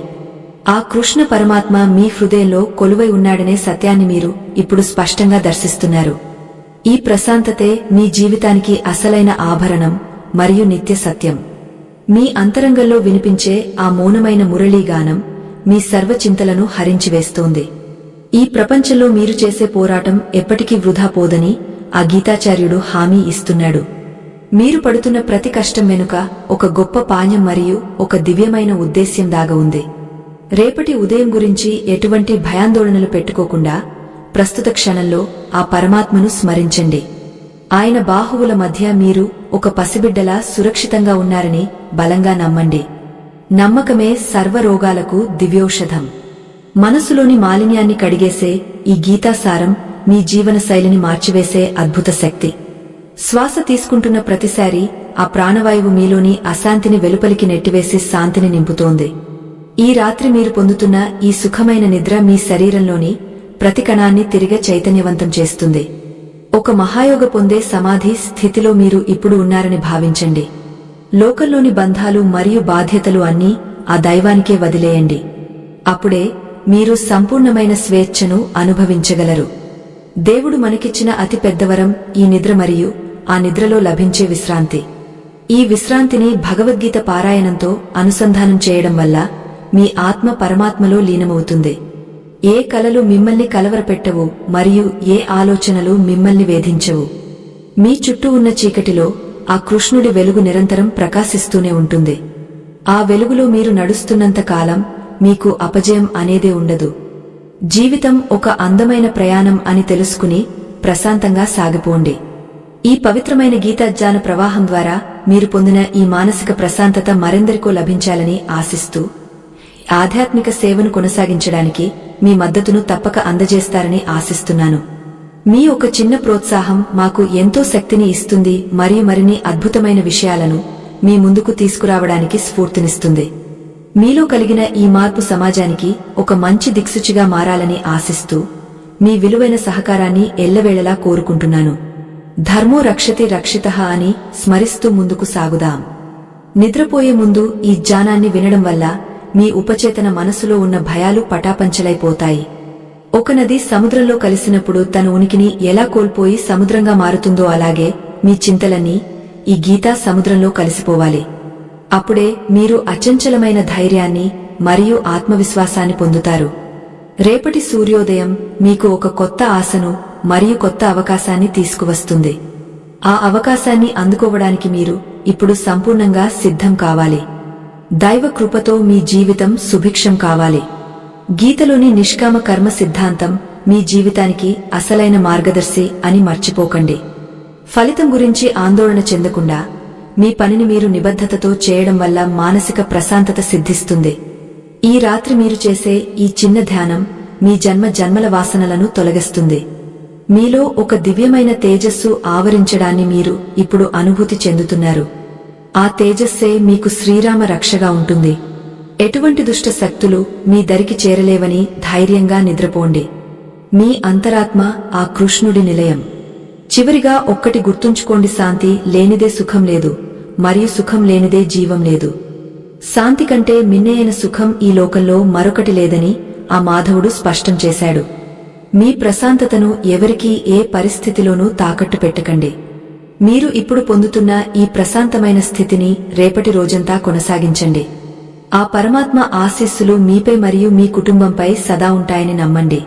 ఆ కృష్ణ పరమాత్మ మీ హృదయంలో కొలువై ఉన్నాడనే సత్యాన్ని మీరు ఇప్పుడు స్పష్టంగా దర్శిస్తున్నారు. ఈ ప్రశాంతతే మీ జీవితానికి అసలైన ఆభరణం మరియు నిత్య సత్యం. మీ అంతరంగంలో వినిపించే ఆ మౌనమైన మురళీగానం మీ సర్వచింతలను హరించివేస్తోంది. ఈ ప్రపంచంలో మీరు చేసే పోరాటం ఎప్పటికీ వృధా పోదని ఆ గీతాచార్యుడు హామీ ఇస్తున్నాడు. మీరు పడుతున్న ప్రతి కష్టం వెనుక ఒక గొప్ప పాణ్యం మరియు ఒక దివ్యమైన ఉద్దేశ్యం దాగా ఉంది. రేపటి ఉదయం గురించి ఎటువంటి భయాందోళనలు పెట్టుకోకుండా ప్రస్తుత క్షణంలో ఆ పరమాత్మను స్మరించండి. ఆయన బాహువుల మధ్య మీరు ఒక పసిబిడ్డలా సురక్షితంగా ఉన్నారని బలంగా నమ్మండి. నమ్మకమే సర్వరోగాలకు దివ్యౌషధం. మనసులోని మాలిన్యాన్ని కడిగేసే ఈ గీతాసారం మీ జీవన శైలిని మార్చివేసే అద్భుత శక్తి. శ్వాస తీసుకుంటున్న ప్రతిసారి ఆ ప్రాణవాయువు మీలోని అశాంతిని వెలుపలికి నెట్టివేసి శాంతిని నింపుతోంది. ఈ రాత్రి మీరు పొందుతున్న ఈ సుఖమైన నిద్ర మీ శరీరంలోని ప్రతి కణాన్ని తిరిగే చైతన్యవంతం చేస్తుంది. ఒక మహాయోగ పొందే సమాధి స్థితిలో మీరు ఇప్పుడు ఉన్నారని భావించండి. లోకంలోని బంధాలు మరియు బాధ్యతలు అన్నీ ఆ దైవానికే వదిలేయండి. అప్పుడే మీరు సంపూర్ణమైన స్వేచ్ఛను అనుభవించగలరు. దేవుడు మనకిచ్చిన అతి పెద్దవరం ఈ నిద్ర మరియు ఆ నిద్రలో లభించే విశ్రాంతి. ఈ విశ్రాంతిని భగవద్గీత పారాయణంతో అనుసంధానం చేయడం వల్ల మీ ఆత్మ పరమాత్మలో లీనమవుతుంది. ఏ కలలు మిమ్మల్ని కలవరపెట్టవు మరియు ఏ ఆలోచనలు మిమ్మల్ని వేధించవు. మీ చుట్టూ ఉన్న చీకటిలో ఆ కృష్ణుడి వెలుగు నిరంతరం ప్రకాశిస్తూనే ఉంటుంది. ఆ వెలుగులో మీరు నడుస్తున్నంత కాలం మీకు అపజయం అనేదే ఉండదు. జీవితం ఒక అందమైన ప్రయాణం అని తెలుసుకుని ప్రశాంతంగా సాగిపోండి. ఈ పవిత్రమైన గీతాజ్ఞాన ప్రవాహం ద్వారా మీరు పొందిన ఈ మానసిక ప్రశాంతత మరెందరికో లభించాలని ఆశిస్తూ ఆధ్యాత్మిక సేవను కొనసాగించడానికి మీ మద్దతును తప్పక అందజేస్తారని ఆశిస్తున్నాను. మీ ఒక చిన్న ప్రోత్సాహం మాకు ఎంతో శక్తిని ఇస్తుంది మరియు మరిన్ని అద్భుతమైన విషయాలను మీ ముందుకు తీసుకురావడానికి స్ఫూర్తినిస్తుంది. మీలో కలిగిన ఈ మార్పు సమాజానికి ఒక మంచి దిక్సూచిగా మారాలని ఆశిస్తూ మీ విలువైన సహకారాన్ని ఎల్లవేళలా కోరుకుంటున్నాను. ధర్మో రక్షతి రక్షితః అని స్మరిస్తూ ముందుకు సాగుదాం. నిద్రపోయే ముందు ఈ జ్ఞానాన్ని వినడం వల్ల మీ ఉపచేతన మనసులో ఉన్న భయాలు పటాపంచలైపోతాయి. ఒక నది సముద్రంలో కలిసినప్పుడు తన ఉనికిని ఎలా కోల్పోయి సముద్రంగా మారుతుందో అలాగే మీ చింతలన్నీ ఈ గీతా సముద్రంలో కలిసిపోవాలి. అప్పుడే మీరు అచంచలమైన ధైర్యాన్ని మరియు ఆత్మవిశ్వాసాన్ని పొందుతారు. రేపటి సూర్యోదయం మీకు ఒక కొత్త ఆశను మరియు కొత్త అవకాశాన్ని తీసుకువస్తుంది. ఆ అవకాశాన్ని అందుకోవడానికి మీరు ఇప్పుడు సంపూర్ణంగా సిద్ధం కావాలి. దైవ కృపతో మీ జీవితం సుభిక్షం కావాలి. గీతలోని నిష్కామ కర్మ సిద్ధాంతం మీ జీవితానికి అసలైన మార్గదర్శి అని మర్చిపోకండి. ఫలితం గురించి ఆందోళన చెందకుండా మీ పనిని మీరు నిబద్ధతతో చేయడం వల్ల మానసిక ప్రశాంతత సిద్ధిస్తుంది. ఈ రాత్రి మీరు చేసే ఈ చిన్న ధ్యానం మీ జన్మ జన్మల వాసనలను తొలగిస్తుంది. మీలో ఒక దివ్యమైన తేజస్సు ఆవరించడాన్ని మీరు ఇప్పుడు అనుభూతి చెందుతున్నారు. ఆ తేజస్సే మీకు శ్రీరామ రక్షగా ఉంటుంది. ఎటువంటి దుష్ట శక్తులు మీ దరికి చేరలేవని ధైర్యంగా నిద్రపోండి. మీ అంతరాత్మ ఆ కృష్ణుడి నిలయం. చివరిగా ఒక్కటి గుర్తుంచుకోండి, శాంతి లేనిదే సుఖం లేదు మరియు సుఖం లేనిదే జీవం లేదు. శాంతి కంటే మిన్నయైన సుఖం ఈ లోకంలో మరొకటి లేదని ఆ మాధవుడు స్పష్టం చేశాడు. మీ ప్రశాంతతను ఎవరికీ ఏ పరిస్థితిలోనూ తాకట్టు పెట్టకండి. మీరు ఇప్పుడు పొందుతున్న ఈ ప్రశాంతమైన స్థితిని రేపటి రోజంతా కొనసాగించండి. ఆ పరమాత్మ ఆశీస్సులు మీపై మరియు మీ కుటుంబంపై సదా ఉంటాయని నమ్మండి.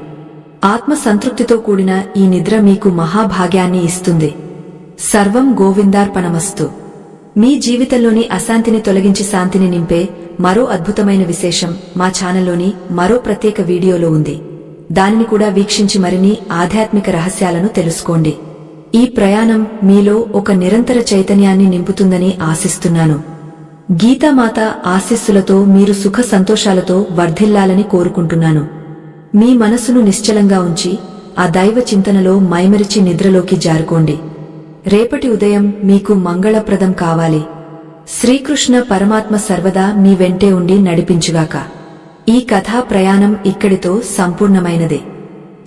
ఆత్మ సంతృప్తితో కూడిన ఈ నిద్ర మీకు మహాభాగ్యాన్ని ఇస్తుంది. సర్వం గోవిందార్పణమస్తు. మీ జీవితంలోని అశాంతిని తొలగించి శాంతిని నింపే మరో అద్భుతమైన విశేషం మా ఛానల్లోని మరో ప్రత్యేక వీడియోలో ఉంది. దానిని కూడా వీక్షించి మరిన్ని ఆధ్యాత్మిక రహస్యాలను తెలుసుకోండి. ఈ ప్రయాణం మీలో ఒక నిరంతర చైతన్యాన్ని నింపుతుందని ఆశిస్తున్నాను. గీతామాత ఆశీస్సులతో మీరు సుఖ సంతోషాలతో వర్ధిల్లాలని కోరుకుంటున్నాను. మీ మనసును నిశ్చలంగా ఉంచి ఆ దైవ చింతనలో మైమరిచి నిద్రలోకి జారుకోండి. రేపటి ఉదయం మీకు మంగళప్రదం కావాలి. శ్రీకృష్ణ పరమాత్మ సర్వదా మీ వెంటే ఉండి నడిపించుగాక. ఈ కథా ప్రయాణం ఇక్కడితో సంపూర్ణమైనదే.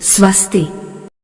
స్వస్తి.